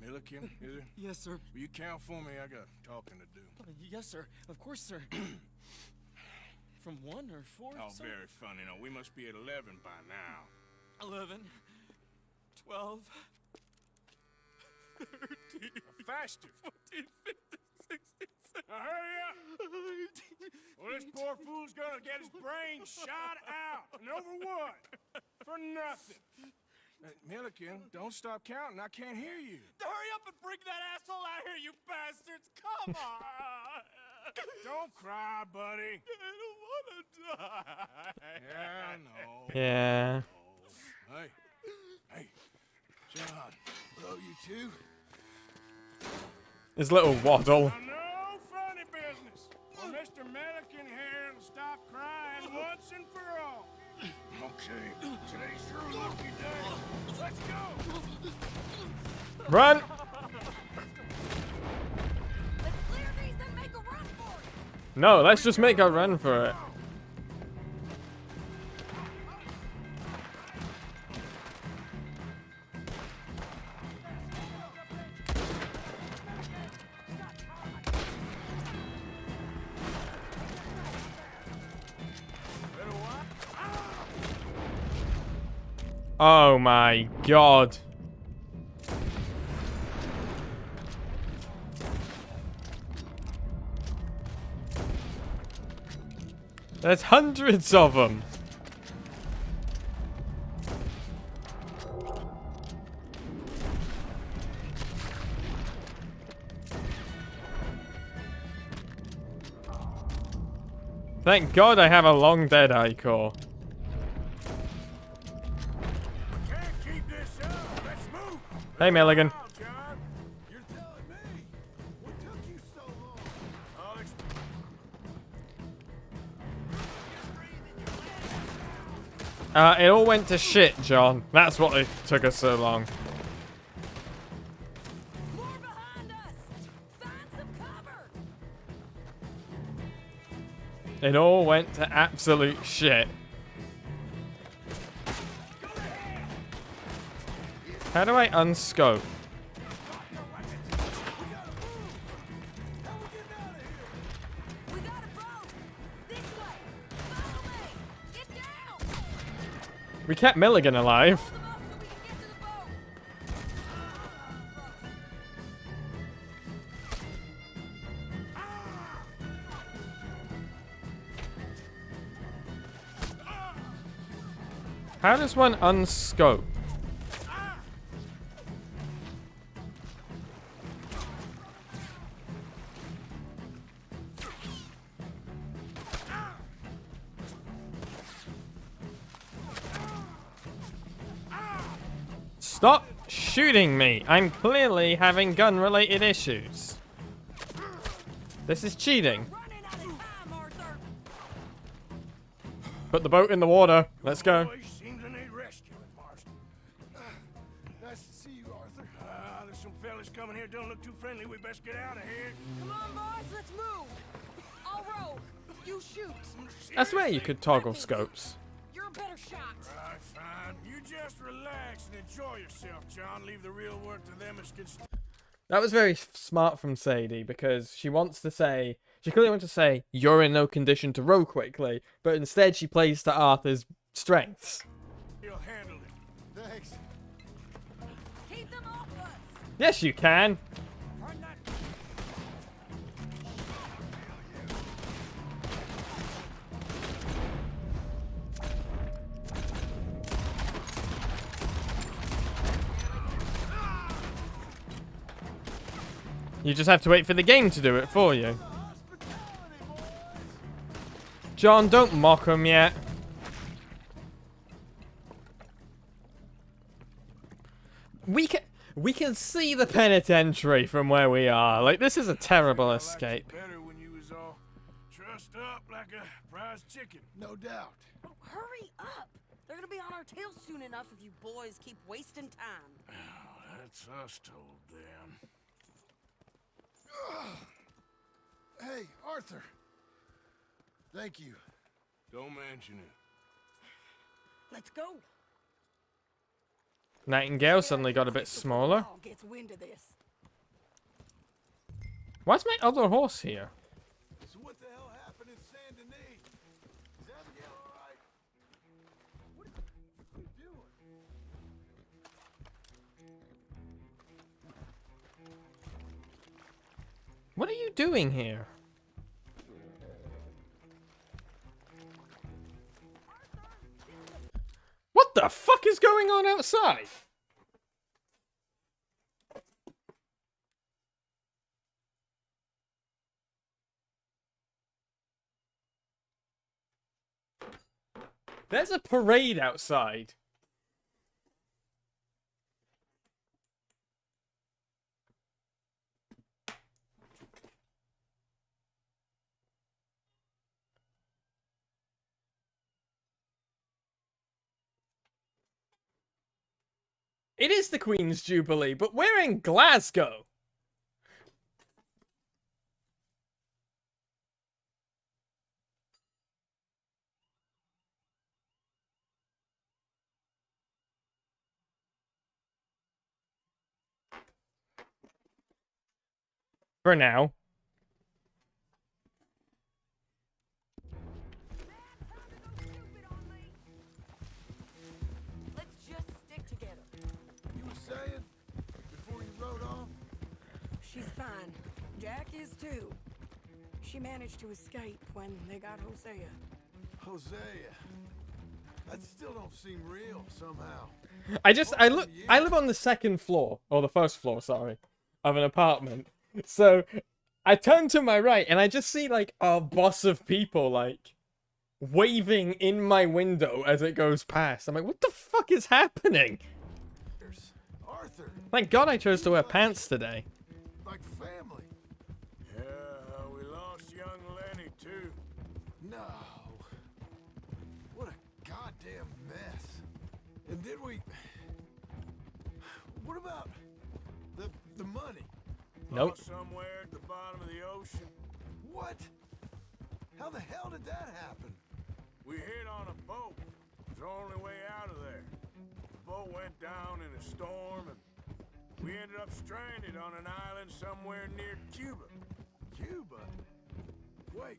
Milliken, is it? Yes, sir. Will you count for me? I got talking to do. Yes, sir. Of course, sir. From 1 or 4? Oh, sir? very funny. No, we must be at 11 by now. 11, 12, 13, Faster. 14, 15, 16, 17. Now hurry up. Well, this poor fool's gonna get his brains shot out. And over what? For nothing. Milliken, don't stop counting. I can't hear you. Hurry up and bring that asshole out here, you bastards! Come on! Don't cry, buddy. I don't want to die. Yeah, I know. Yeah. Hey, hey, John. Love you too. His little waddle. Now, no funny business. Well, Mr. Milliken here will stop crying once and for all. Okay, today's your lucky day. Let's go. Run! Let's clear these and make a run for it! No, let's just make a run for it. Oh my god. There's hundreds of them. Thank God I have a long dead eye core. Hey, Milligan. You're telling me. What took you so long? It all went to shit, John. That's what it took us so long. More behind us! Find some cover! It all went to absolute shit. How do I unscope? We got a boat! This way! Follow me! Get down! We kept Milligan alive. Hold them up so we can get to the boat! How does one unscope? Stop shooting me. I'm clearly having gun-related issues. This is cheating. Put the boat in the water. Let's go. Seems to need rescuing, Marston. Nice to see you, Arthur. There's some fellas coming here. Don't look too friendly. We best get out of here. Come on, boys, let's move. I'll row. You shoot. I swear you could toggle scopes. You're a better shot. Right, fine. You just relax and enjoy yourself, John. Leave the real work to them as can. That was very smart from Sadie, because she wants to say, she clearly wants to say, you're in no condition to row quickly, but instead she plays to Arthur's strengths. He'll handle it. Thanks. Keep them off us. Yes, you can. You just have to wait for the game to do it for you. John, don't mock him yet. We can see the penitentiary from where we are. Like, this is a terrible escape. Better when you was all trussed up like a prize chicken. No doubt. Oh, hurry up. They're gonna be on our tails soon enough if you boys keep wasting time. Oh, that's us told them. Hey, Arthur. Thank you. Don't mention it. Let's go. Nightingale suddenly got a bit smaller. Gets wind of this. Why's my other horse here? So what the hell happened in Saint Denis? Is Abigail all right? What are you doing? What are you doing here? What the fuck is going on outside? There's a parade outside. It is the Queen's Jubilee, but we're in Glasgow. For now. Let's just stick together. You were saying before you rode off? She's fine. Jack is too. She managed to escape when they got Hosea. Hosea. That still don't seem real somehow. I live on the second floor, or the first floor, sorry, of an apartment. So I turn to my right and I just see like a bus of people like waving in my window as it goes past. I'm like, what the fuck is happening? Arthur. Thank God I chose to wear pants today. Like family. Yeah, we lost young Lenny too. No. What a goddamn mess. And did we... What about the money? Nope. Somewhere at the bottom of the ocean. What? How the hell did that happen? We hit on a boat. It was the only way out of there. The boat went down in a storm and we ended up stranded on an island somewhere near Cuba. Cuba? Wait,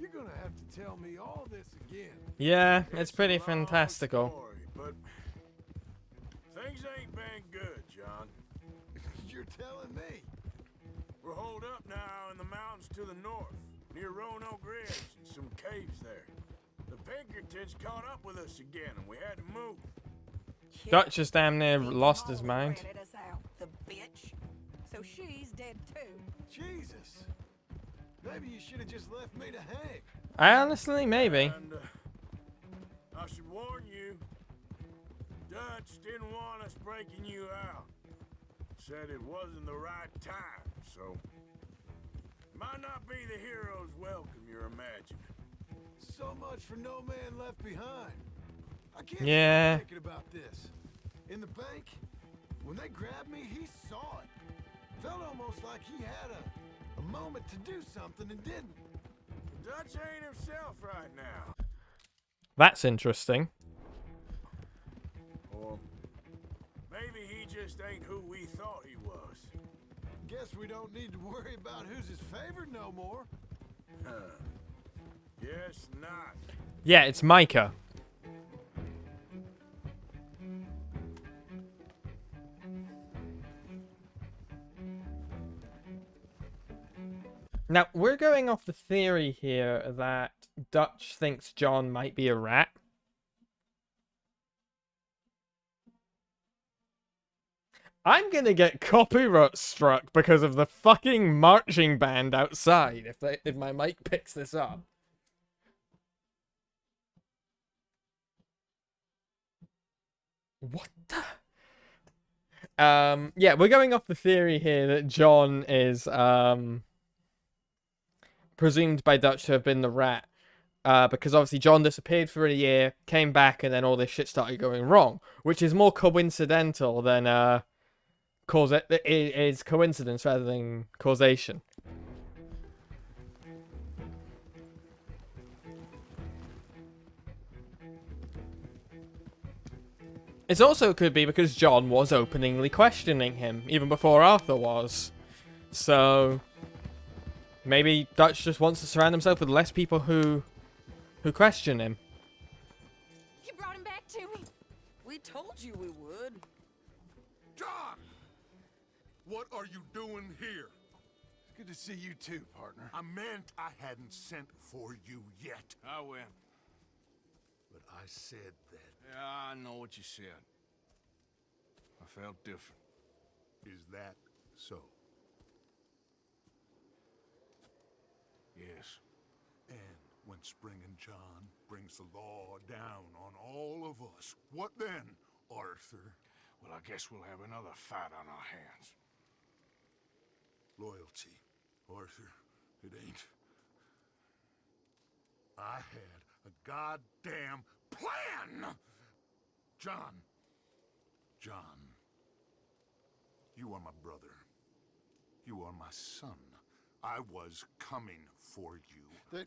you're gonna have to tell me all this again. Yeah, it's pretty fantastical. Story, but things ain't been good, John. You're telling me. We're holed up now in the mountains to the north, near Roanoke Ridge and some caves there. The Pinkertons caught up with us again and we had to move. Dutch just damn near lost his mind. Ratted us out, the bitch. So she's dead too. Jesus. Maybe you should have just left me to hang. I honestly, maybe. And, I should warn you, Dutch didn't want us breaking you out. Said it wasn't the right time, so... Might not be the hero's welcome you're imagining. So much for no man left behind. I can't Yeah. stop thinking about this. In the bank, when they grabbed me, he saw it. Felt almost like he had a moment to do something and didn't. Dutch ain't himself right now. That's interesting. Or maybe he just ain't who we thought he was. Guess we don't need to worry about who's his favorite no more. Guess not. Yeah, it's Micah. Now, we're going off the theory here that Dutch thinks John might be a rat. I'm gonna get copyright struck because of the fucking marching band outside if my mic picks this up. What the? Yeah, we're going off the theory here that John is presumed by Dutch to have been the rat. Because obviously John disappeared for a year, came back, and then all this shit started going wrong, which is more coincidental than it is coincidence rather than causation. It also could be because John was openly questioning him, even before Arthur was. So maybe Dutch just wants to surround himself with less people who question him. You brought him back to me. We told you we would. John! What are you doing here? It's good to see you too, partner. I meant I hadn't sent for you yet. I win. But I said that. Yeah, I know what you said. I felt different. Is that so? Yes. And when Spring and John brings the law down on all of us, what then, Arthur? Well, I guess we'll have another fight on our hands. Loyalty, Arthur. It ain't. I had a goddamn plan! John. You are my brother. You are my son. I was coming for you.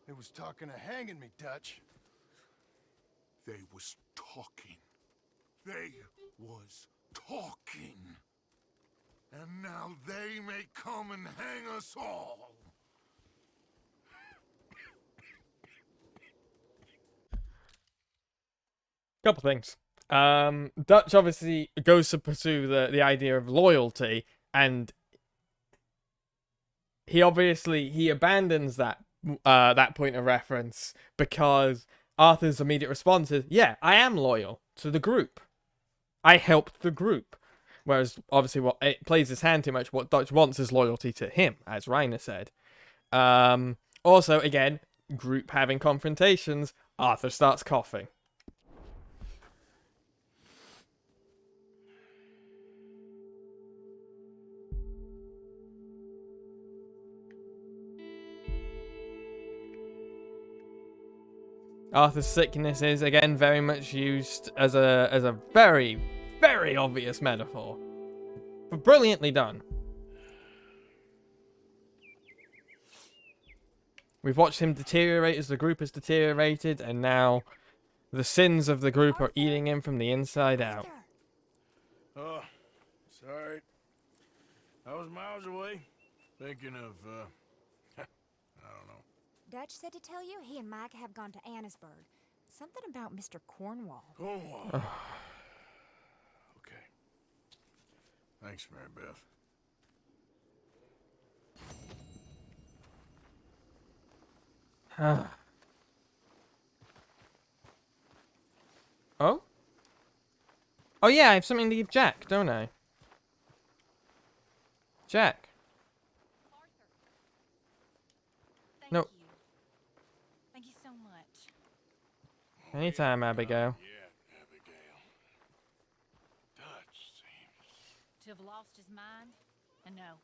They was talking of hanging me, Dutch. They was talking. They was talking. And now they may come and hang us all. Couple things. Dutch obviously goes to pursue the idea of loyalty, and he abandons that point of reference because Arthur's immediate response is, yeah, I am loyal to the group. I helped the group. Whereas, obviously, what it plays his hand too much. What Dutch wants is loyalty to him, as Reiner said. Also, again, group having confrontations, Arthur starts coughing. Arthur's sickness is, again, very much used as a very, very obvious metaphor. But brilliantly done. We've watched him deteriorate as the group has deteriorated, and now the sins of the group are eating him from the inside out. Oh, sorry. I was miles away, thinking of, I don't know. Dutch said to tell you he and Mike have gone to Annisburg. Something about Mr. Cornwall. Cornwall. Okay. Thanks, Mary Beth. Oh? Oh yeah, I have something to give Jack, don't I? Jack. No. Thank you so much. Anytime, Abigail. Yeah, Abigail. To have lost his mind? And no,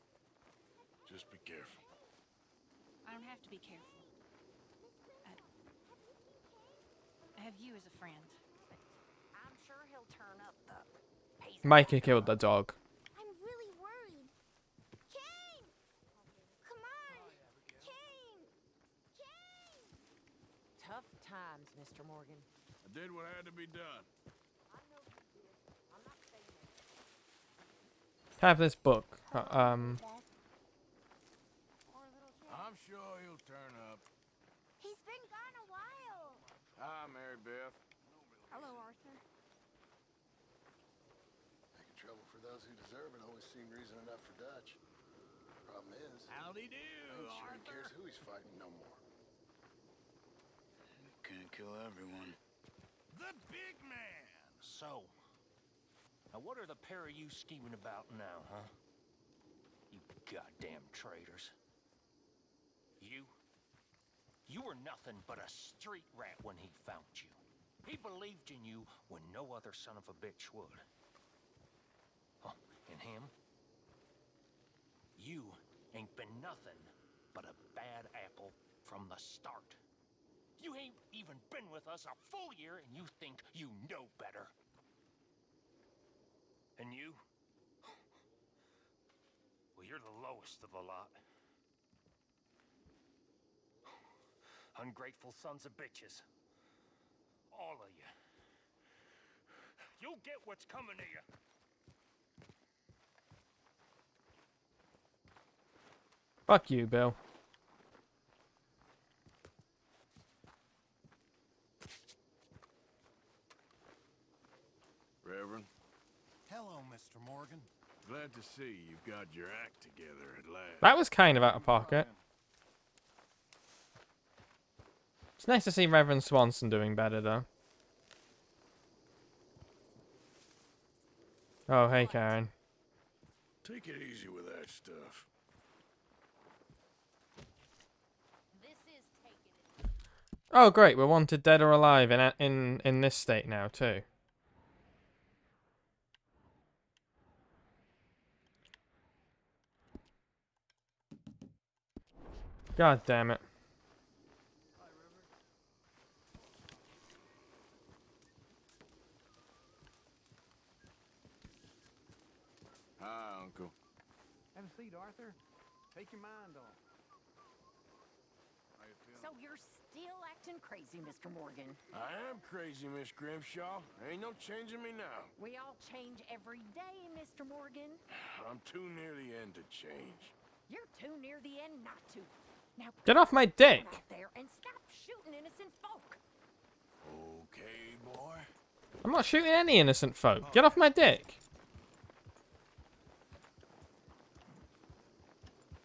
Just be careful. I don't have to be careful. I have you as a friend. I'm sure he'll turn up the Mikey killed the dog. I'm really worried. Kane! Come on! Kane! Kane! Tough times, Mr. Morgan. I did what had to be done. I know you did. I'm not saying it. Have this book. I'm sure he'll turn up. He's been gone a while. Hi, Mary Beth. Hello, Arthur. Making trouble for those who deserve it always seemed reason enough for Dutch. Problem is, Howdy do, I ain't sure he Arthur. cares who he's fighting no more. Can't kill everyone. The big man! So, now what are the pair of you scheming about now, huh? You goddamn traitors. You were nothing but a street rat when he found you. He believed in you when no other son of a bitch would. Oh, and him? You ain't been nothing but a bad apple from the start. You ain't even been with us a full year and you think you know better. And you? Well, you're the lowest of the lot. Ungrateful sons of bitches. All of you. You'll get what's coming to you. Fuck you, Bill. Reverend, Hello, Mr. Morgan. glad to see you've got your act together at last. That was kind of out of pocket. It's nice to see Reverend Swanson doing better, though. Oh, hey, Karen. Take it easy with that stuff. This is taking it. Oh, great. We're wanted dead or alive in this state now, too. God damn it. Hi, Uncle. Have a seat, Arthur. Take your mind off. How you feeling? So you're still acting crazy, Mr. Morgan. I am crazy, Miss Grimshaw. Ain't no changing me now. We all change every day, Mr. Morgan. I'm too near the end to change. You're too near the end not to. Now Get off my dick! out there and stop shooting innocent folk. Okay, boy. I'm not shooting any innocent folk. Get off my dick.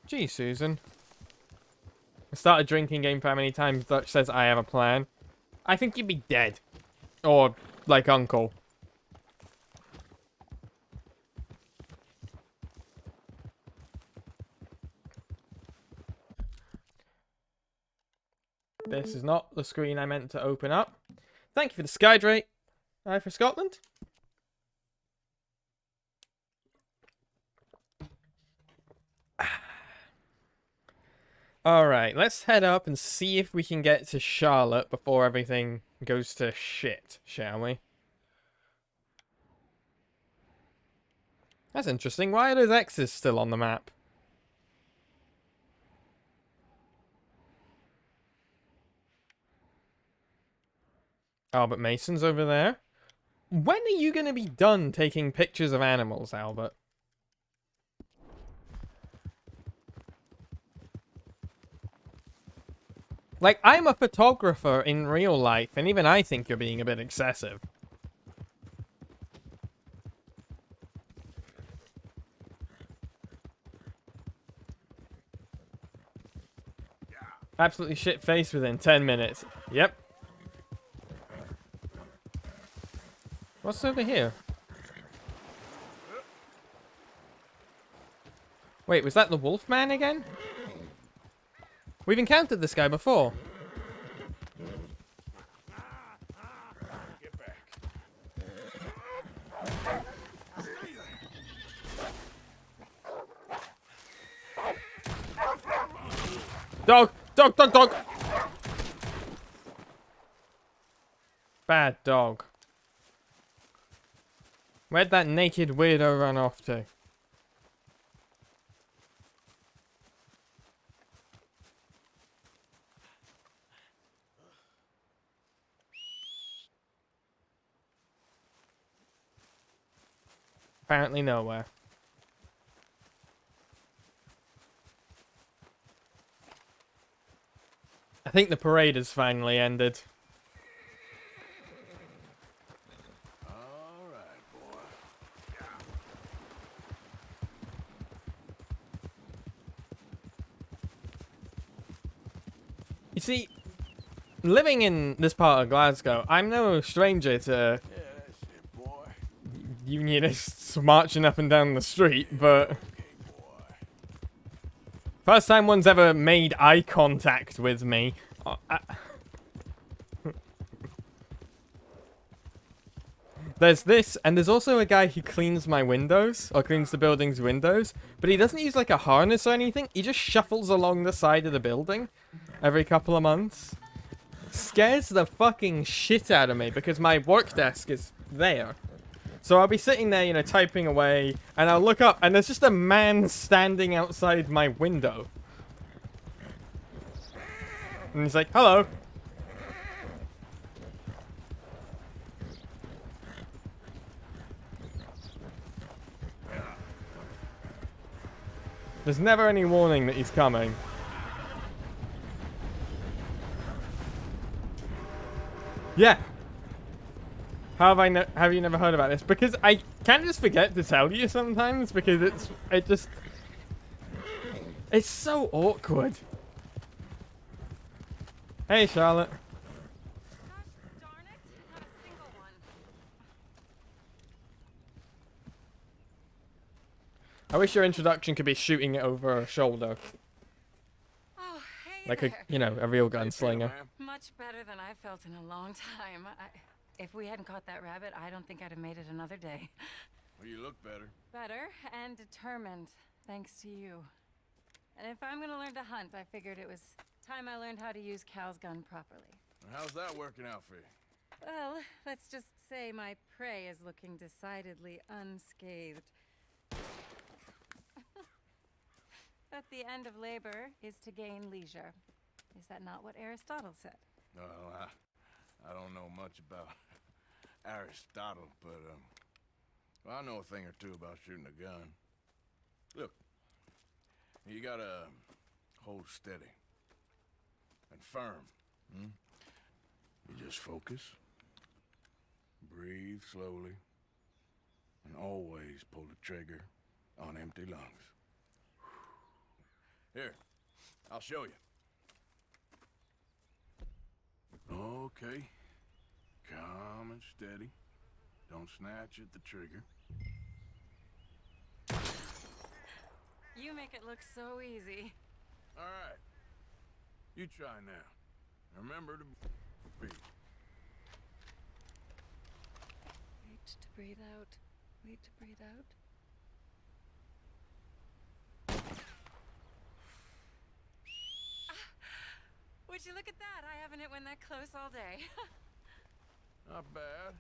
Gee, Susan. I started drinking game for how many times Dutch says I have a plan. I think you'd be dead. Or, like Uncle. This is not the screen I meant to open up. Thank you for the Skydrake. For Scotland. Alright, let's head up and see if we can get to Charlotte before everything goes to shit, shall we? That's interesting. Why are those X's still on the map? Albert Mason's over there. When are you going to be done taking pictures of animals, Albert? Like, I'm a photographer in real life, and even I think you're being a bit excessive. Absolutely shit-faced within 10 minutes. Yep. What's over here? Wait, was that the Wolfman again? We've encountered this guy before. Get back. Dog! Dog, dog, dog! Bad dog. Where'd that naked weirdo run off to? Apparently nowhere. I think the parade has finally ended. All right, boy. You see, living in this part of Glasgow, I'm no stranger to Yeah, that's it, boy. unionists marching up and down the street, but first time one's ever made eye contact with me. There's this, and there's also a guy who cleans my windows, or cleans the building's windows, but he doesn't use like a harness or anything, he just shuffles along the side of the building every couple of months. Scares the fucking shit out of me, because my work desk is there. So I'll be sitting there, you know, typing away, and I'll look up, and there's just a man standing outside my window. And he's like, hello. There's never any warning that he's coming. Yeah. How have you never heard about this? Because I kind of just forget to tell you sometimes because it's so awkward. Hey, Charlotte. I wish your introduction could be shooting it over her shoulder. Oh, hey like there. a real gunslinger. Much better than I felt in a long time. If we hadn't caught that rabbit, I don't think I'd have made it another day. Well, you look better. Better and determined, thanks to you. And if I'm gonna learn to hunt, I figured it was time I learned how to use Cal's gun properly. How's that working out for you? Well, let's just say my prey is looking decidedly unscathed. At the end of labor is to gain leisure. Is that not what Aristotle said? Well, I don't know much about Aristotle, but well, I know a thing or two about shooting a gun. Look, you gotta hold steady and firm. You just focus, breathe slowly, and always pull the trigger on empty lungs. Here, I'll show you. Okay. Calm and steady. Don't snatch at the trigger. You make it look so easy. All right. You try now. Remember to breathe. Wait to breathe out. Wait to breathe out. Would you look at that? I haven't hit one that close all day. Not bad.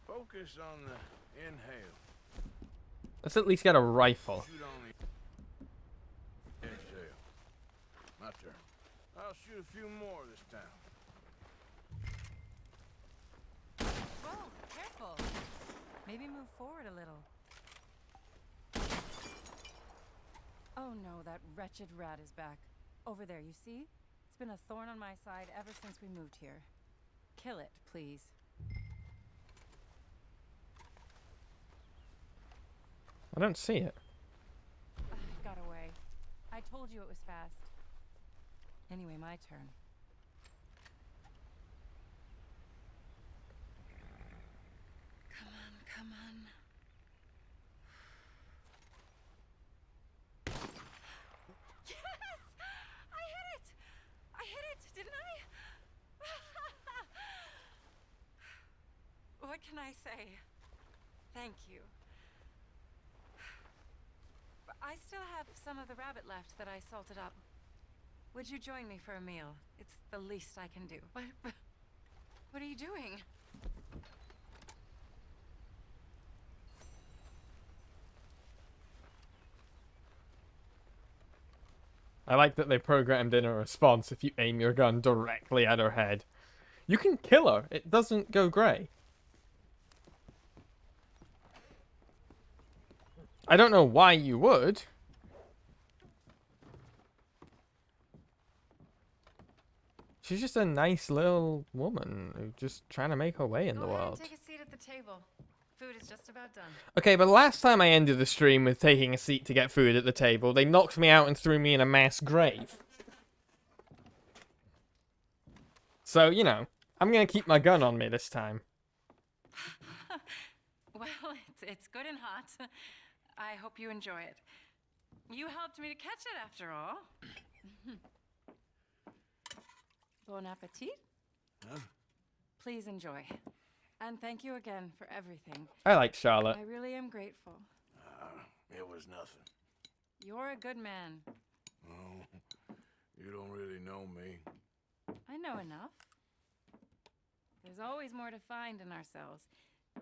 Focus on the inhale. Let's at least get a rifle. Shoot on the exhale. My turn. I'll shoot a few more this time. Whoa, careful. Maybe move forward a little. Oh no, that wretched rat is back. Over there, you see? It's been a thorn on my side ever since we moved here. Kill it, please. I don't see it. It got away. I told you it was fast. Anyway, my turn. Come on, come on. Yes! I hit it! I hit it, didn't I? What can I say? Thank you. But I still have some of the rabbit left that I salted up. Would you join me for a meal? It's the least I can do. What are you doing? I like that they programmed in a response if you aim your gun directly at her head. You can kill her. It doesn't go grey. I don't know why you would. She's just a nice little woman who's just trying to make her way in the world. Take a seat at the table. Food is just about done. Okay, but last time I ended the stream with taking a seat to get food at the table, they knocked me out and threw me in a mass grave. So, you know, I'm gonna keep my gun on me this time. Well, it's good and hot. I hope you enjoy it. You helped me to catch it after all. Bon appetit. Huh? Please enjoy. And thank you again for everything. I like Charlotte. I really am grateful. It was nothing. You're a good man. Oh, you don't really know me. I know enough. There's always more to find in ourselves.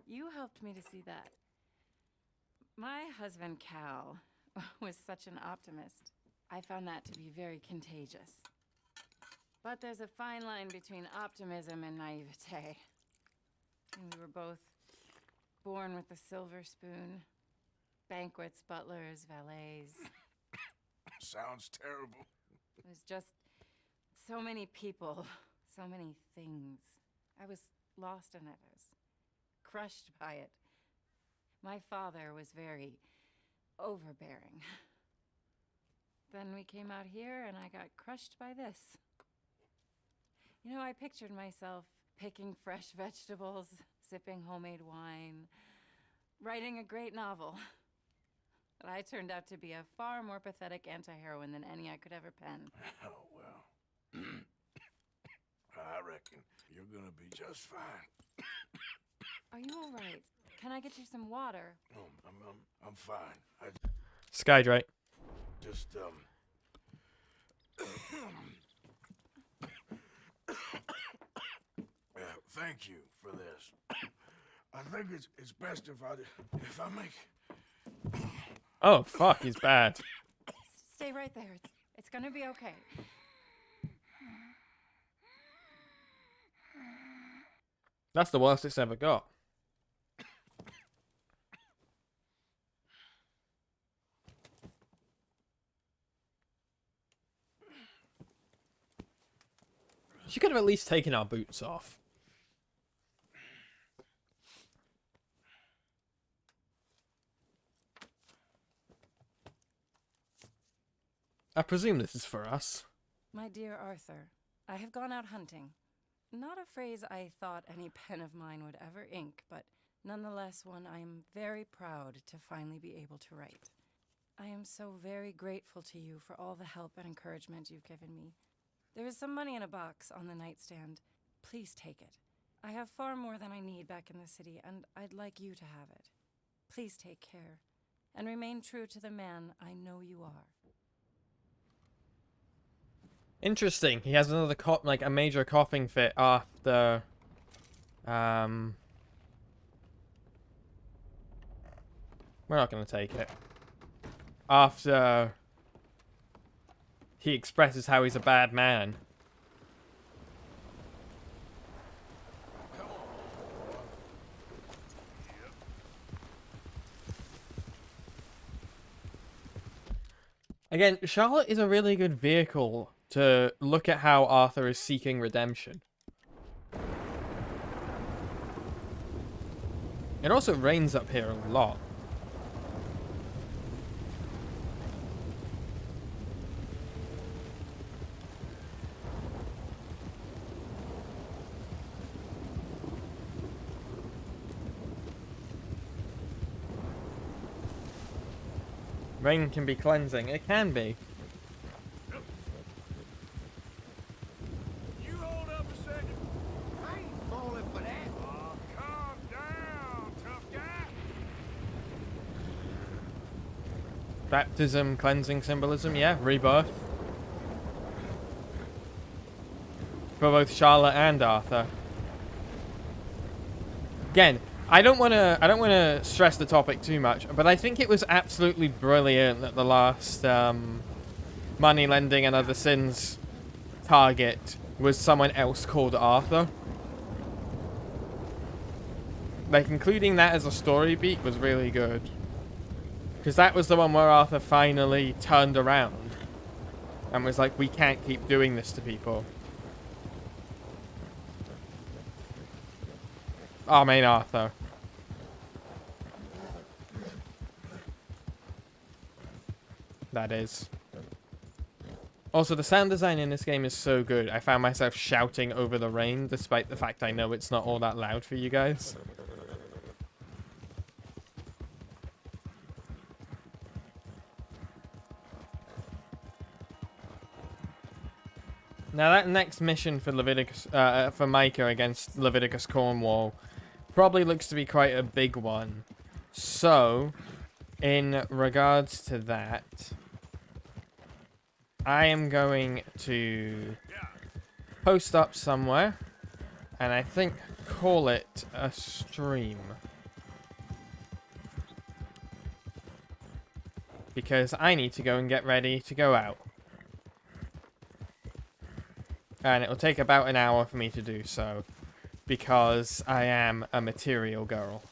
You helped me to see that. My husband, Cal, was such an optimist. I found that to be very contagious. But there's a fine line between optimism and naivete. And we were both born with a silver spoon. Banquets, butlers, valets. Sounds terrible. It was just so many people, so many things. I was lost in it. I was crushed by it. My father was very overbearing. Then we came out here and I got crushed by this. You know, I pictured myself picking fresh vegetables, sipping homemade wine, writing a great novel. But I turned out to be a far more pathetic anti-heroine than any I could ever pen. Oh, well. I reckon you're gonna be just fine. Are you all right? Can I get you some water? No, I'm fine. I Skydrake. just, thank you for this. I think it's best if I make... Oh, fuck, he's bad. Stay right there. It's gonna be okay. That's the worst it's ever got. She could have at least taken our boots off. I presume this is for us. My dear Arthur, I have gone out hunting. Not a phrase I thought any pen of mine would ever ink, but nonetheless one I am very proud to finally be able to write. I am so very grateful to you for all the help and encouragement you've given me. There is some money in a box on the nightstand. Please take it. I have far more than I need back in the city, and I'd like you to have it. Please take care, and remain true to the man I know you are. Interesting. He has another like a major coughing fit after we're not gonna take it. After he expresses how he's a bad man. Again, Charlotte is a really good vehicle to look at how Arthur is seeking redemption. It also rains up here a lot. Rain can be cleansing. It can be. You hold up a second. I ain't falling for that. Oh, calm down, tough guy. Baptism, cleansing symbolism, yeah. Rebirth. for both Charlotte and Arthur. Again, I don't want to stress the topic too much, but I think it was absolutely brilliant that the last money lending and other sins target was someone else called Arthur. Like, including that as a story beat was really good. Because that was the one where Arthur finally turned around and was like, we can't keep doing this to people. Our main Arthur. That is. Also, the sound design in this game is so good. I found myself shouting over the rain, despite the fact I know it's not all that loud for you guys. Now that next mission for Leviticus, for Micah against Leviticus Cornwall, probably looks to be quite a big one. So, in regards to that, I am going to post up somewhere, and I think call it a stream. Because I need to go and get ready to go out. And it will take about an hour for me to do so, because I am a material girl.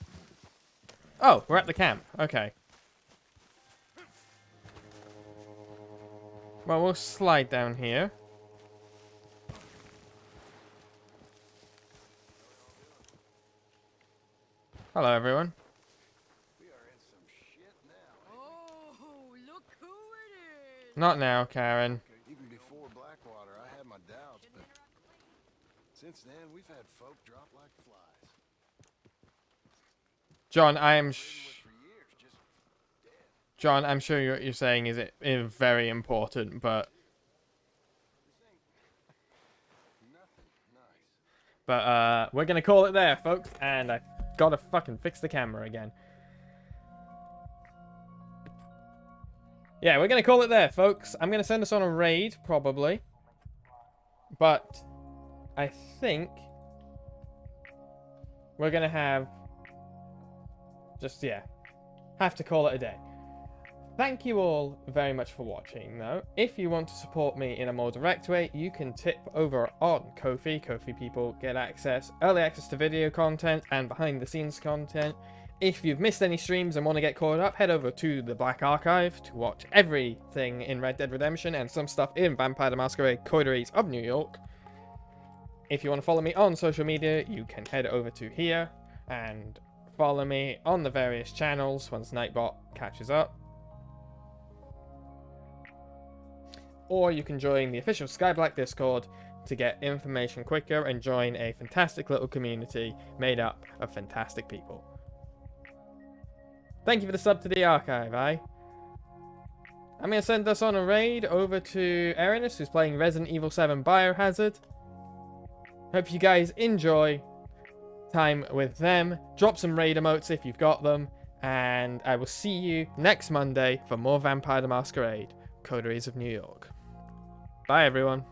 Oh, we're at the camp. Okay. Well, we'll slide down here. Hello, everyone. Oh, look who it is! Not now, Karen. Even before Blackwater, I had my doubts, but since then, we've had folk drop like flies. John, John, I'm sure what you're saying is very important, but we're gonna call it there, folks, and I gotta fucking fix the camera again. Yeah, we're gonna call it there, folks. I'm gonna send us on a raid, probably, but I think we're gonna have have to call it a day. Thank you all very much for watching, though. If you want to support me in a more direct way, you can tip over on Ko-fi. Ko-fi people get early access to video content and behind-the-scenes content. If you've missed any streams and want to get caught up, head over to the Black Archive to watch everything in Red Dead Redemption and some stuff in Vampire the Masquerade Coteries of New York. If you want to follow me on social media, you can head over to here and follow me on the various channels once Nightbot catches up. Or you can join the official SkyeBlacke Discord to get information quicker and join a fantastic little community made up of fantastic people. Thank you for the sub to the archive, I'm going to send us on a raid over to Erinus, who's playing Resident Evil 7 Biohazard. Hope you guys enjoy time with them. Drop some raid emotes if you've got them. And I will see you next Monday for more Vampire the Masquerade Coteries of New York. Bye, everyone.